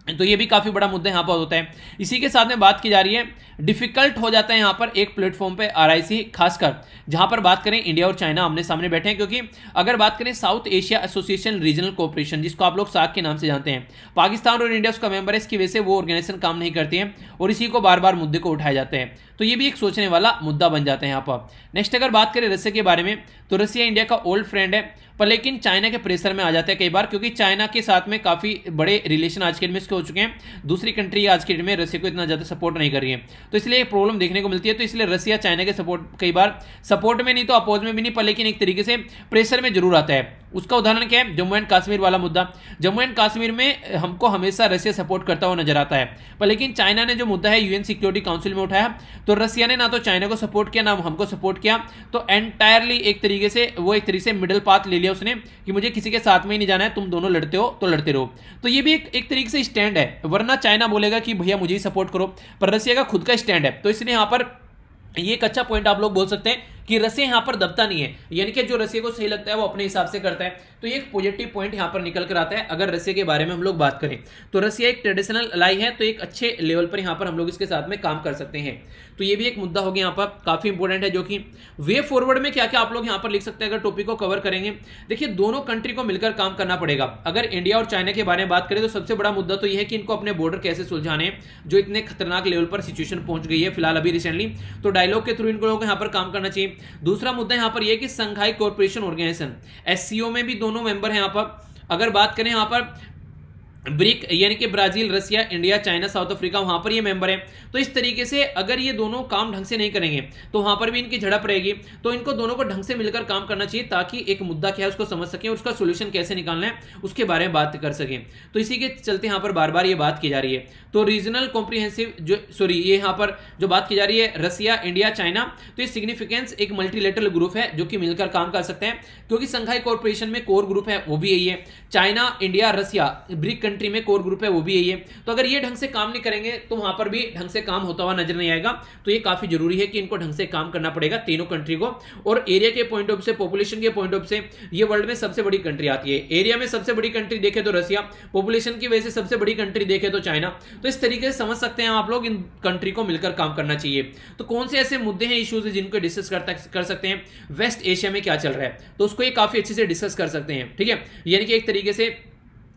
तो ये भी काफी बड़ा मुद्दा यहां पर होता है। इसी के साथ में बात की जा रही है डिफिकल्ट हो जाता है यहां पर एक प्लेटफॉर्म पे आरआईसी, खासकर जहां पर बात करें इंडिया और चाइना आमने सामने बैठे हैं, क्योंकि अगर बात करें south Asia association regional cooperation जिसको आप लोग सार्क के नाम से जानते हैं, पाकिस्तान और इंडिया उसका मेंबर है, इसकी वजह से वो ऑर्गेनाइजेशन काम नहीं करती है और इसी को बार बार मुद्दे को उठाए जाते हैं। तो ये भी एक सोचने वाला मुद्दा बन जाता है यहाँ पर। नेक्स्ट अगर बात करें रसिया के बारे में, तो रसिया इंडिया का ओल्ड फ्रेंड है, पर लेकिन चाइना के प्रेशर में आ जाता है कई बार, क्योंकि चाइना के साथ में काफी बड़े रिलेशन आज के डेट में इसके हो चुके हैं। दूसरी कंट्री आज के डेट में रसिया को इतना ज्यादा सपोर्ट नहीं कर रही है, तो इसलिए प्रॉब्लम देखने को मिलती है। तो इसलिए रसिया चाइना के सपोर्ट कई बार सपोर्ट में नहीं तो अपोज में भी नहीं, पर लेकिन एक तरीके से प्रेशर में जरूर आता है। उसका उदाहरण क्या है, जम्मू एंड कश्मीर वाला मुद्दा। जम्मू एंड कश्मीर में हमको हमेशा रसिया सपोर्ट करता हुआ नजर आता है, पर लेकिन चाइना ने जो मुद्दा है यूएन सिक्योरिटी काउंसिल में उठाया, तो रसिया ने ना तो चाइना को सपोर्ट किया ना हमको सपोर्ट किया, तो एंटायरली एक तरीके से वो एक तरीके से मिडिल पाथ ले लिया उसने कि मुझे किसी के साथ में ही नहीं जाना है, तुम दोनों लड़ते हो तो लड़ते रहो। तो ये भी एक तरीके से स्टैंड है, वरना चाइना बोलेगा कि भैया मुझे ही सपोर्ट करो, पर रसिया का खुद का स्टैंड है। तो इसलिए यहां पर ये एक अच्छा पॉइंट आप लोग बोल सकते हैं कि रसिया यहां पर दबता नहीं है, यानी कि जो रसिया को सही लगता है वो अपने हिसाब से करता है। तो ये एक पॉजिटिव पॉइंट यहां पर निकल कर आता है। अगर रसिया के बारे में हम लोग बात करें तो रसिया एक ट्रेडिशनल अलाई है, तो एक अच्छे लेवल पर यहां पर हम लोग इसके साथ में काम कर सकते हैं। तो ये भी एक मुद्दा हो गया यहां पर, काफी इंपॉर्टेंट है, जो कि वे फॉरवर्ड में क्या क्या आप लोग यहां पर लिख सकते हैं अगर टॉपिक को कवर करेंगे। देखिए दोनों कंट्री को मिलकर काम करना पड़ेगा। अगर इंडिया और चाइना के बारे में बात करें तो सबसे बड़ा मुद्दा तो यह है कि इनको अपने बॉर्डर कैसे सुलझाने, जो इतने खतरनाक लेवल पर सिचुएशन पहुंच गई है फिलहाल अभी रिसेंटली, तो डायलॉग के थ्रू इनको लोगों को यहां पर काम करना चाहिए। दूसरा मुद्दा यहां पर यह कि संघाई कोऑपरेशन ऑर्गेनाइजेशन एससीओ में भी दोनों मेंबर हैं यहां पर। अगर बात करें यहां पर ब्रिक यानी कि ब्राजील, रसिया, इंडिया, चाइना, साउथ अफ्रीका, वहां पर ये मेंबर है। तो इस तरीके से अगर ये दोनों काम ढंग से नहीं करेंगे तो वहां पर भी इनकी झड़प रहेगी। तो इनको दोनों को ढंग से मिलकर काम करना चाहिए ताकि एक मुद्दा क्या है उसको समझ सकें और उसका सोल्यूशन कैसे निकालना है उसके बारे में बात कर सकें। तो इसी के चलते यहां पर बार बार ये बात की जा रही है। तो रीजनल कॉम्प्रिहेंसिव ये यहां पर जो बात की जा रही है रसिया, इंडिया, चाइना, तो ये सिग्निफिकेंस एक मल्टीलेटरल ग्रुप है जो कि मिलकर काम कर सकते हैं, क्योंकि संघाई कॉर्पोरेशन में कोर ग्रुप है वो भी यही है। चाइना, इंडिया, रसिया, ब्रिक कंट्री में कोर ग्रुप है वो भी यही है। तो अगर ये ढंग से काम नहीं करेंगे तो वहां पर भी ढंग से काम होता हुआ नजर नहीं आएगा। तो ये काफी जरूरी है कि इनको ढंग से काम करना पड़ेगा तीनों कंट्री को। और एरिया के पॉइंट ऑफ से, पॉपुलेशन के पॉइंट ऑफ से ये वर्ल्ड में सबसे बड़ी कंट्री आती है। एरिया में सबसे बड़ी कंट्री देखे तो रसिया, पॉपुलेशन की वजह से सबसे बड़ी कंट्री देखे तो चाइना। तो इस तरीके से समझ सकते हैं आप लोग इन कंट्री को मिलकर काम करना चाहिए। तो कौन से ऐसे मुद्दे हैं, इश्यूज हैं जिनको डिस्कस कर सकते हैं, वेस्ट एशिया में क्या चल रहा है, तो उसको ये काफी अच्छे से डिस्कस कर सकते हैं। ठीक है, यानी कि एक तरीके से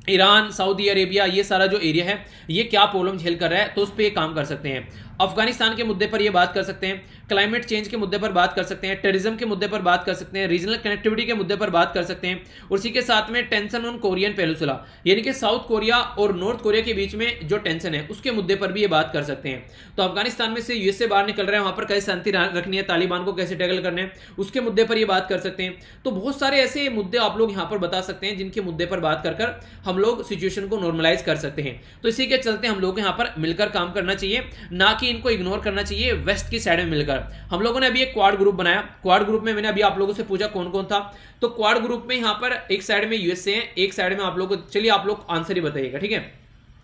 ईरान, सऊदी अरेबिया, ये सारा जो एरिया है ये क्या प्रॉब्लम झेल कर रहा है, तो उस पर ये काम कर सकते हैं। अफगानिस्तान के मुद्दे पर ये बात कर सकते हैं, क्लाइमेट चेंज के मुद्दे पर बात कर सकते हैं, टेररिज्म के मुद्दे पर बात कर सकते हैं, रीजनल कनेक्टिविटी के मुद्दे पर बात कर सकते हैं, और उसी के साथ में टेंशन ऑन कोरियन पेनिनसुला, यानी कि साउथ कोरिया और नॉर्थ कोरिया के बीच में जो टेंशन है उसके मुद्दे पर भी ये बात कर सकते हैं। तो अफगानिस्तान में से यूएसए बाहर निकल रहा है, वहां पर कैसे शांति रखनी है, तालिबान को कैसे टैकल करना है, उसके मुद्दे पर ये बात कर सकते हैं। तो बहुत सारे ऐसे मुद्दे आप लोग यहाँ पर बता सकते हैं जिनके मुद्दे पर बात कर हम लोग सिचुएशन को नॉर्मलाइज कर सकते हैं। तो इसी के चलते हम लोग यहाँ पर मिलकर काम करना चाहिए, ना कि इनको इग्नोर करना चाहिए। वेस्ट की साइड में मिलकर हम लोगों ने अभी एक क्वाड ग्रुप बनाया। क्वाड ग्रुप में मैंने अभी आप लोगों से पूछा कौन कौन था, तो क्वाड ग्रुप में यहां पर एक साइड में यूएसए है, एक साइड में आप लोगों को, चलिए आप लोग आंसर ही बताइएगा। ठीक है,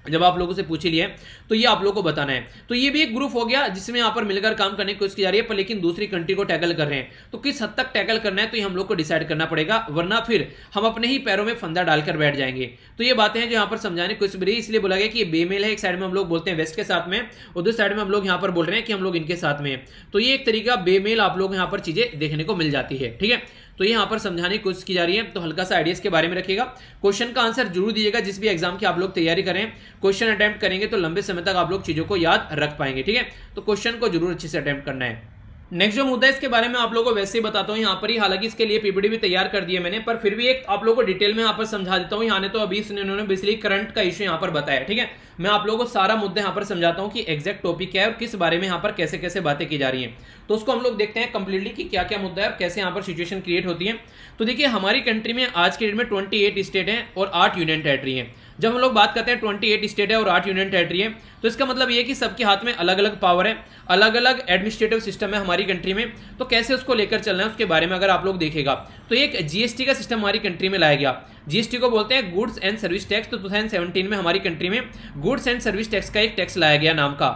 जब आप लोगों से पूछ ही लिया तो ये आप लोगों को बताना है। तो ये भी एक ग्रुप हो गया जिसमें यहां पर मिलकर काम करने की कोशिश की जा रही है, पर लेकिन दूसरी कंट्री को टैकल कर रहे हैं। तो किस हद तक टैकल करना है तो ये हम लोग को डिसाइड करना पड़ेगा, वरना फिर हम अपने ही पैरों में फंदा डालकर बैठ जाएंगे। तो ये बातें हैं जो यहाँ पर समझाने की कोशिश, इसलिए बोला गया कि ये बेमेल है। एक साइड में हम लोग बोलते हैं वेस्ट के साथ में, और दूसरी साइड में हम लोग यहाँ पर बोल रहे हैं कि हम लोग इनके साथ में है। तो ये एक तरीका बेमेल आप लोग यहाँ पर चीजें देखने को मिल जाती है। ठीक है, तो ये यहाँ पर समझाने की कोशिश की जा रही है। तो हल्का सा आइडियाज के बारे में रखिएगा, क्वेश्चन का आंसर जरूर दीजिएगा। जिस भी एग्जाम की आप लोग तैयारी करें, क्वेश्चन अटेम्प्ट करेंगे तो लंबे समय तक आप लोग चीजों को याद रख पाएंगे। ठीक है, तो क्वेश्चन को जरूर अच्छे से अटेम्प्ट करना है। नेक्स्ट जो मुद्दा है इसके बारे में आप लोगों को वैसे ही बताता हूं यहाँ पर ही, हालांकि इसके लिए पीपीटी भी तैयार कर दिया मैंने, पर फिर भी एक आप लोगों को डिटेल में यहाँ पर समझा देता हूं। यहाँ ने तो अभी इन्होंने बेसिकली करंट का इश्यू यहाँ पर बताया। ठीक है, मैं आप लोगों को सारा मुद्दा यहाँ पर समझाता हूँ कि एग्जैक्ट टॉपिक क्या है और किस बारे में यहाँ पर कैसे कैसे बातें की जा रही हैं। तो उसको हम लोग देखते हैं कंप्लीटली कि क्या क्या मुद्दा है और कैसे यहाँ पर सिचुएशन क्रिएट होती है। तो देखिए, हमारी कंट्री में आज के डेट में 28 स्टेट हैं और 8 यूनियन टेरिटरी हैं। जब हम लोग बात करते हैं 28 स्टेट है और 8 यूनियन टेरिटरी है, तो इसका मतलब ये कि सबके हाथ में अलग अलग पावर है, अलग अलग एडमिनिस्ट्रेटिव सिस्टम है हमारी कंट्री में। तो कैसे उसको लेकर चलना है उसके बारे में अगर आप लोग देखेगा तो एक जीएसटी का सिस्टम हमारी कंट्री में लाया गया। जीएसटी को बोलते हैं गुड्स एंड सर्विस टैक्स। तो 2017 में हमारी कंट्री में गुड्स एंड सर्विस टैक्स का एक टैक्स लाया गया नाम का।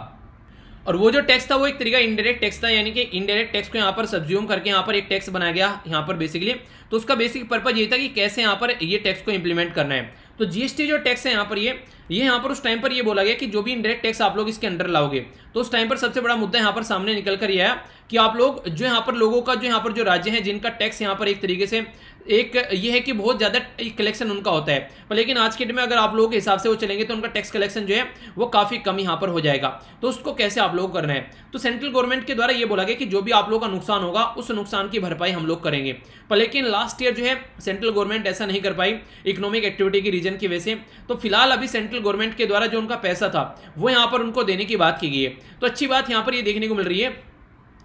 और वो जो टैक्स था वो एक तरीका इनडायरेक्ट टैक्स था, यानी कि इनडायरेक्ट टैक्स को यहाँ पर सब्ज्यूम करके यहाँ पर एक टैक्स बनाया गया यहाँ पर बेसिकली। तो उसका बेसिक पर्पज ये था कि कैसे यहाँ पर ये टैक्स को इंप्लीमेंट करना है। तो जीएसटी जो टैक्स है यहाँ पर ये यहाँ पर उस टाइम पर ये बोला गया कि जो भी इनडायरेक्ट टैक्स आप लोग इसके अंडर लाओगे, तो उस टाइम पर सबसे बड़ा मुद्दा यहाँ पर सामने निकल कर यह है कि आप लोग जो यहाँ पर लोगों का जो यहाँ पर जो राज्य है जिनका टैक्स यहाँ पर एक तरीके से एक ये है कि बहुत ज्यादा कलेक्शन उनका होता है, पर लेकिन आज के डेट में अगर आप लोगों के हिसाब से वो चलेंगे तो उनका टैक्स कलेक्शन जो है वो काफी कम यहाँ पर हो जाएगा। तो उसको कैसे आप लोग करना है, तो सेंट्रल गवर्नमेंट के द्वारा ये बोला गया कि जो भी आप लोगों का नुकसान होगा उस नुकसान की भरपाई हम लोग करेंगे। पर लेकिन लास्ट ईयर जो है सेंट्रल गवर्नमेंट ऐसा नहीं कर पाई इकोनॉमिक एक्टिविटी की रीजन की वजह से। तो फिलहाल अभी सेंट्रल गवर्नमेंट के द्वारा जो उनका पैसा था वो यहाँ पर उनको देने की बात की गई है। तो अच्छी बात यहाँ पर ये देखने को मिल रही है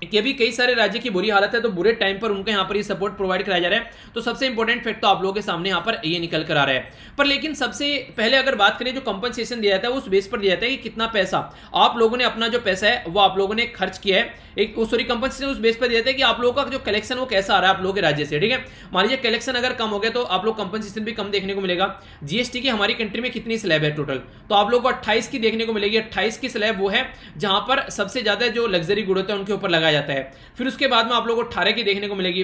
कि अभी कई सारे राज्य की बुरी हालत है, तो बुरे टाइम पर उनको यहाँ पर ये सपोर्ट प्रोवाइड कराया जा रहा है। तो सबसे इंपॉर्टेंट फैक्ट तो आप लोगों के सामने यहाँ पर ये निकल कर आ रहा है। पर लेकिन सबसे पहले अगर बात करें जो कंपनसेशन दिया जाता है उस बेस पर दिया जाता है कि कितना पैसा आप लोगों ने, अपना जो पैसा है वो आप लोगों ने खर्च किया है। एक सॉरी कंपनसेशन उस बेस पर दिया जाता है कि आप लोगों का जो कलेक्शन वो कैसा आ रहा है आप लोगों के राज्य से। ठीक है, मान लीजिए कलेक्शन अगर कम हो गया तो आप लोग कंपनसेशन भी कम देखने को मिलेगा। जीएसटी की हमारी कंट्री में कितनी स्लैब है टोटल, तो आप लोग को 28 की देखने को मिलेगी। 28 की स्लैब वो है जहां पर सबसे ज्यादा जो लग्जरी गुड होता है उनके ऊपर लगाया जाता है। फिर उसके बाद में आप लोगों को 18 की देखने को मिलेगी,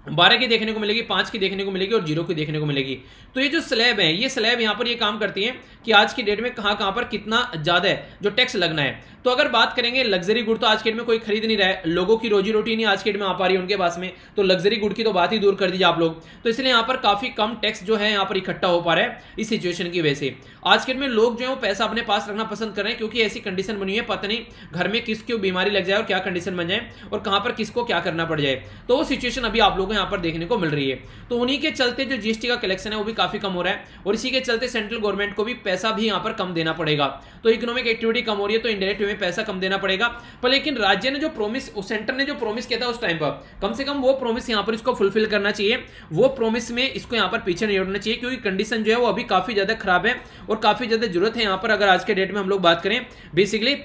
12 की देखने को मिलेगी, 5 की देखने को मिलेगी और 0 की देखने को मिलेगी। तो ये जो स्लैब है ये स्लैब यहाँ पर ये काम करती है कि आज की डेट में कहाँ पर कितना ज्यादा है जो टैक्स लगना है। तो अगर बात करेंगे लग्जरी गुड, तो आज के डेट में कोई खरीद नहीं रहा है, लोगों की रोजी रोटी नहीं आज के डेट में आ पा रही है उनके पास में, तो लग्जरी गुड की तो बात ही दूर कर दीजिए आप लोग। तो इसलिए यहाँ पर काफी कम टैक्स जो है यहाँ पर इकट्ठा हो पा रहा है इस सिचुएशन की वजह से। आज के डेट में लोग जो है वो पैसा अपने पास रखना पसंद कर रहे हैं, क्योंकि ऐसी कंडीशन बनी है पता नहीं घर में किसकी बीमारी लग जाए और क्या कंडीशन बन जाए और कहां पर किसको क्या करना पड़ जाए। तो वो सिचुएशन अभी आप लोगों को यहाँ पर देखने को मिल रही है। तो उन्हीं के चलते जो जीएसटी का कलेक्शन है वो भी काफी कम हो रहा है, और इसी के चलते सेंट्रल गवर्नमेंट को भी पैसा भी यहाँ पर कम देना पड़ेगा। तो इकोनॉमिक एक्टिविटी कम हो रही है तो इंडायरेक्ट वे में पैसा कम देना पड़ेगा। पर लेकिन राज्य ने जो प्रॉमिस, सेंटर ने जो प्रॉमिस किया था उस टाइम पर, कम से कम वो प्रॉमिस यहाँ पर इसको फुलफिल करना चाहिए। वो प्रॉमिस में इसको यहाँ पर पीछे नहीं हटना चाहिए, क्योंकि कंडीशन जो है वो अभी काफी ज्यादा खराब है और काफी ज्यादा जरूरत है यहाँ पर। अगर आज के डेट में हम लोग बात करें बेसिकली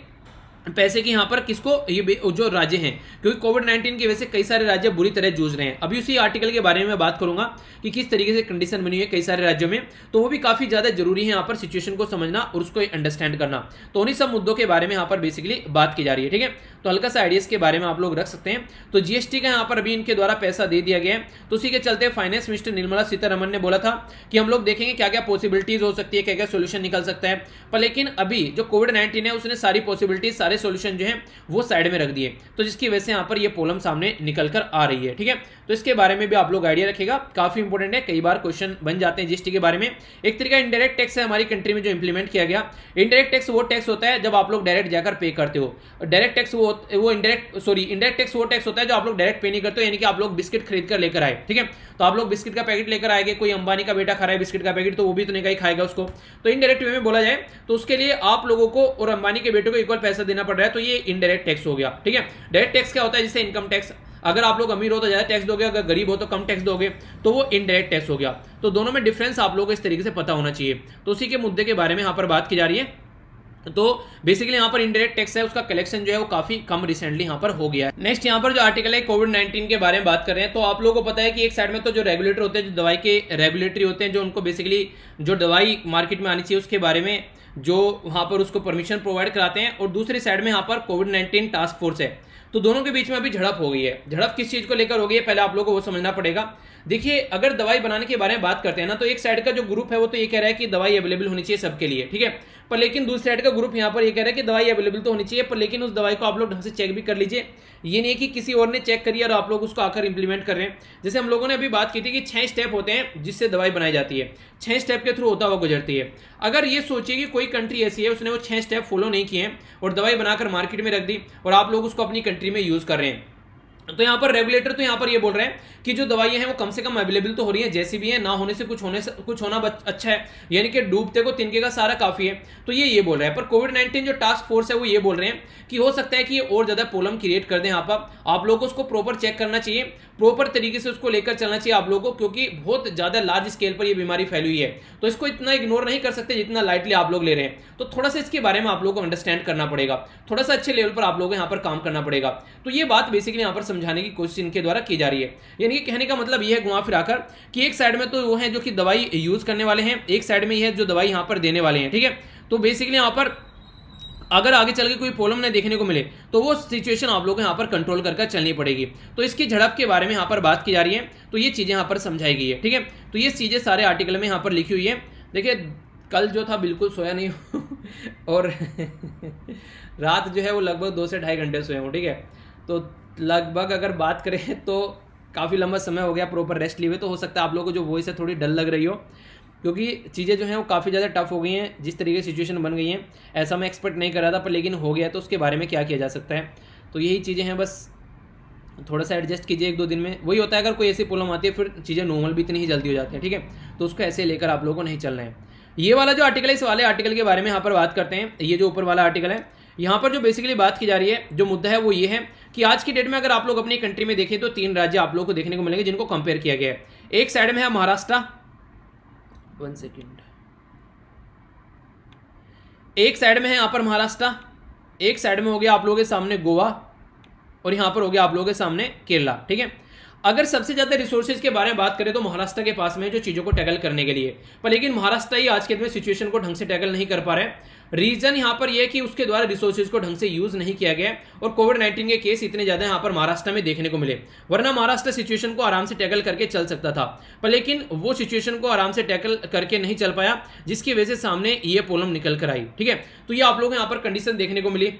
पैसे की यहाँ पर किसको, ये जो राज्य हैं, क्योंकि कोविड-19 की वजह से कई सारे राज्य बुरी तरह जूझ रहे हैं। अभी उसी आर्टिकल के बारे में मैं बात करूंगा कि किस तरीके से कंडीशन बनी है कई सारे राज्यों में, तो वो भी काफी ज्यादा जरूरी है यहाँ पर सिचुएशन को समझना और उसको अंडरस्टैंड करना। तो उन्हीं सब मुद्दों के बारे में यहाँ पर बेसिकली बात की जा रही है। ठीक है, तो हल्का सा आइडियाज के बारे में आप लोग रख सकते हैं। तो जीएसटी का यहाँ पर अभी इनके द्वारा पैसा दे दिया गया है, तो उसी के चलते फाइनेंस मिनिस्टर निर्मला सीतारमण ने बोला था कि हम लोग देखेंगे क्या क्या पॉसिबिलिटीज हो सकती है, क्या क्या सोल्यूशन निकल सकता है। पर लेकिन अभी जो कोविड-19 है उसने सारी पॉसिबिलिटीज, सारे सोल्यूशन जो है वो साइड में रख दिए, तो जिसकी वजह से यहाँ पर ये प्रॉब्लम सामने निकल कर आ रही है। ठीक है, तो इसके बारे में भी आप लोग आइडिया रखिएगा, काफी इंपॉर्टेंट है, कई बार क्वेश्चन बन जाते हैं जीएसटी के बारे में। एक तरीका इनडायरेक्ट टैक्स है हमारी कंट्री में जो इंप्लीमेंट किया गया। इनडायरेक्ट टैक्स वो टैक्स होता है जब आप लोग डायरेक्ट जाकर पे करते हो। डायरेक्ट टैक्स वो इनडायरेक्ट टैक्स वो टैक्स होता है जो आप लोग डायरेक्ट पे नहीं करते हो, यानी कि आप लोग बिस्किट खरीद कर लेकर आए। ठीक है, तो आप लोग बिस्किट का पैकेट लेकर आएंगे, कोई अंबानी का बेटा खा रहा है बिस्किट का पैकेट, तो वो भी तो नहीं कहीं खाएगा उसको। तो इनडायरेक्ट वे में बोला जाए तो उसके लिए आप लोगों को और अंबानी के बेटे को इक्वल पैसा देना पड़ रहा है, तो ये इनडायरेक्ट टैक्स हो गया। ठीक है, डायरेक्ट टैक्स क्या होता है, जैसे इनकम टैक्स, अगर आप लोग अमीर हो तो ज्यादा टैक्स दोगे, अगर गरीब हो तो कम टैक्स दोगे, तो वो इनडायरेक्ट टैक्स हो गया। तो दोनों में डिफरेंस आप लोगों को इस तरीके से पता होना चाहिए। तो उसी के मुद्दे के बारे में यहाँ पर बात की जा रही है। तो बेसिकली यहाँ पर इनडायरेक्ट टैक्स है, उसका कलेक्शन जो है वो काफी कम रिसेंटली यहाँ पर हो गया है। नेक्स्ट यहाँ पर जो आर्टिकल है कोविड-19 के बारे में बात कर रहे हैं, तो आप लोगों को पता है कि एक साइड में तो जो रेगुलेटर होते हैं, जो दवाई के रेगुलेटरी होते हैं, जो उनको बेसिकली जो दवाई मार्केट में आनी चाहिए उसके बारे में जो वहां पर उसको परमिशन प्रोवाइड कराते हैं, और दूसरी साइड में यहाँ पर कोविड-19 टास्क फोर्स है। तो दोनों के बीच में अभी झड़प हो गई है। झड़प किस चीज को लेकर हो गई है, पहले आप लोगों को वो समझना पड़ेगा। देखिए, अगर दवाई बनाने के बारे में बात करते हैं ना, तो एक साइड का जो ग्रुप है वो तो ये कह रहा है कि दवाई अवेलेबल होनी चाहिए सबके लिए। ठीक है, पर लेकिन दूसरी साइड का ग्रुप यहाँ पर ये कह रहा है कि दवाई अवेलेबल तो होनी चाहिए, पर लेकिन उस दवाई को आप लोग ढंग से चेक भी कर लीजिए। ये नहीं है कि किसी और ने चेक करी और आप लोग उसको आकर इंप्लीमेंट कर रहे हैं। जैसे हम लोगों ने अभी बात की थी कि 6 स्टेप होते हैं जिससे दवाई बनाई जाती है, 6 स्टेप के थ्रू होता हुआ गुजरती है। अगर ये सोचिए कि कोई कंट्री ऐसी है उसने वो 6 स्टेप फॉलो नहीं किए हैं और दवाई बनाकर मार्केट में रख दी और आप लोग उसको अपनी कंट्री में यूज कर रहे हैं, तो यहाँ पर रेगुलेटर तो यहाँ पर ये बोल रहे हैं कि जो दवाइयां हैं वो कम से कम अवेलेबल तो हो रही है, जैसी भी है, ना होने से कुछ होना अच्छा है, यानी कि डूबते को तिनके का सारा काफी है। तो ये बोल रहे हैं। पर कोविड-19 जो टास्क फोर्स है वो ये बोल रहे हैं कि हो सकता है कि ये और ज्यादा प्रॉब्लम क्रिएट कर दें। यहाँ पर आप लोगों को उसको प्रॉपर चेक करना चाहिए, प्रॉपर तरीके से उसको लेकर चलना चाहिए आप लोगों को, क्योंकि बहुत ज्यादा लार्ज स्केल पर ये बीमारी फैली हुई है, तो इसको इतना इग्नोर नहीं कर सकते जितना लाइटली आप लोग ले रहे हैं। तो थोड़ा सा इसके बारे में आप लोगों को अंडरस्टैंड करना पड़ेगा, थोड़ा सा अच्छे लेवल पर आप लोगों को यहाँ पर काम करना पड़ेगा। तो ये बात बेसिकली यहाँ पर समझाने की कोशिश इनके द्वारा की जा रही है। यानी कि कहने का मतलब यह है घुमा फिराकर कि एक साइड में तो वो है जो कि दवाई यूज करने वाले हैं, एक साइड में यह है जो दवाई यहाँ पर देने वाले हैं। ठीक है, तो बेसिकली यहाँ पर अगर आगे चल के कोई प्रॉब्लम नहीं देखने को मिले तो वो सिचुएशन आप लोगों को यहाँ पर कंट्रोल करके चलनी पड़ेगी। तो इसकी झड़प के बारे में यहाँ पर बात की जा रही है, तो ये चीजें यहाँ पर समझाई गई है। ठीक है, तो ये चीजें सारे आर्टिकल में यहाँ पर लिखी हुई है। देखिए, कल जो था बिल्कुल सोया नहीं और रात जो है वो लगभग 2 से ढाई घंटे सोया हूँ। ठीक है, तो लगभग अगर बात करें तो काफ़ी लंबा समय हो गया प्रॉपर रेस्ट लिए हुए। तो हो सकता है आप लोगों को जो वॉइस है थोड़ी डल लग रही हो, क्योंकि चीज़ें जो हैं वो काफ़ी ज़्यादा टफ हो गई हैं। जिस तरीके से सिचुएशन बन गई हैं ऐसा मैं एक्सपेक्ट नहीं कर रहा था, पर लेकिन हो गया, तो उसके बारे में क्या किया जा सकता है। तो यही चीज़ें हैं, बस थोड़ा सा एडजस्ट कीजिए 1-2 दिन में। वही होता है, अगर कोई ऐसी प्रॉब्लम आती है फिर चीज़ें नॉर्मल भी इतनी ही जल्दी हो जाती हैं। ठीक है, तो उसको ऐसे लेकर आप लोगों को नहीं चलना है। ये वाला जो आर्टिकल है, इस वाले आर्टिकल के बारे में यहाँ पर बात करते हैं। ये जो ऊपर वाला आर्टिकल है, यहाँ पर जो बेसिकली बात की जा रही है, जो मुद्दा है वो ये है कि आज की डेट में अगर आप लोग अपनी कंट्री में देखें तो 3 राज्य आप लोगों को देखने को मिलेंगे जिनको कंपेयर किया गया है। एक साइड में है महाराष्ट्र, 1 सेकेंड, एक साइड में है यहाँ पर महाराष्ट्र, एक साइड में हो गया आप लोगों के सामने गोवा, और यहाँ पर हो गया आप लोगों के सामने केरला। ठीक है, अगर सबसे ज्यादा रिसोर्सेज के बारे में बात करें तो महाराष्ट्र के पास में जो चीजों को टैकल करने के लिए, पर लेकिन महाराष्ट्र ही आज के दिन सिचुएशन को ढंग से टैकल नहीं कर पा रहे हैं। रीजन यहाँ पर यह कि उसके द्वारा रिसोर्सेज को ढंग से यूज नहीं किया गया और कोविड-19 के केस इतने ज्यादा यहाँ पर महाराष्ट्र में देखने को मिले, वरना महाराष्ट्र सिचुएशन को आराम से टैकल करके चल सकता था, पर लेकिन वो सिचुएशन को आराम से टैकल करके नहीं चल पाया, जिसकी वजह से सामने ये प्रॉब्लम निकल कर आई। ठीक है, तो ये आप लोग यहाँ पर कंडीशन देखने को मिली।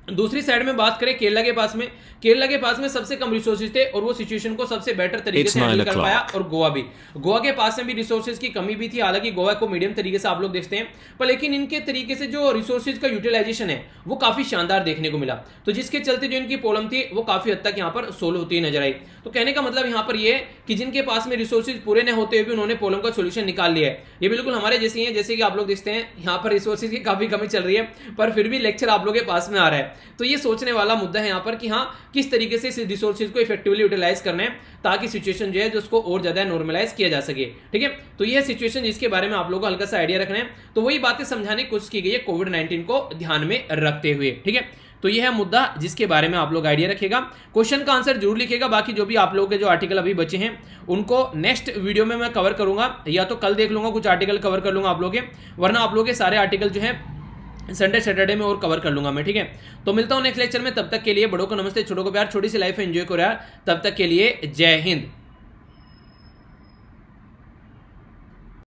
दूसरी साइड में बात करें केरला के पास में सबसे कम रिसोर्सेज थे और वो सिचुएशन को सबसे बेटर तरीके से हैंडल कर पाया। और गोवा के पास में भी रिसोर्सेज की कमी भी थी, हालांकि गोवा को मीडियम तरीके से आप लोग देखते हैं, पर लेकिन इनके तरीके से जो रिसोर्सेज का यूटिलाइजेशन है वो काफी शानदार देखने को मिला, तो जिसके चलते जो इनकी प्रॉब्लम थी वो काफी हद तक यहाँ पर सोल्व होती नजर आई। तो कहने का मतलब यहाँ पर ये है कि जिनके पास में रिसोर्सेज पूरे न होते हुए भी उन्होंने प्रॉब्लम का सोल्यूशन निकाल लिया है। ये बिल्कुल हमारे जैसे हैं, जैसे कि आप लोग देखते हैं यहाँ पर रिसोर्सेज की काफी कमी चल रही है, पर फिर भी लेक्चर आप लोगों के पास में आ रहा है। तो ये सोचने वाला मुद्दा है यहाँ पर कि हाँ, किस तरीके से इस रिसोर्सेज को इफेक्टिवली यूटिलाइज करना है ताकि सिचुएशन जो है उसको और ज्यादा नॉर्मलाइज किया जा सके। ठीक है, तो यह सिचुएशन जिसके बारे में आप लोगों को हल्का सा आइडिया रखना है, तो वही बातें समझाने की कोशिश की गई है कोविड-19 को ध्यान में रखते हुए। ठीक है, तो यह है मुद्दा जिसके बारे में आप लोग आइडिया रखिएगा। क्वेश्चन का आंसर जरूर लिखिएगा। बाकी जो भी आप लोगों के जो आर्टिकल अभी बचे हैं उनको नेक्स्ट वीडियो में मैं कवर करूंगा, या तो कल देख लूंगा, कुछ आर्टिकल कवर कर लूंगा आप लोग के, वरना आप लोग के सारे आर्टिकल जो है संडे सैटरडे में और कवर कर लूंगा मैं, ठीक है। तो मिलता हूं नेक्स्ट लेक्चर में, तब तक के लिए बड़ों को नमस्ते, छोटों को प्यार, छोटी सी लाइफ एंजॉय करो यार। तब तक के लिए जय हिंद।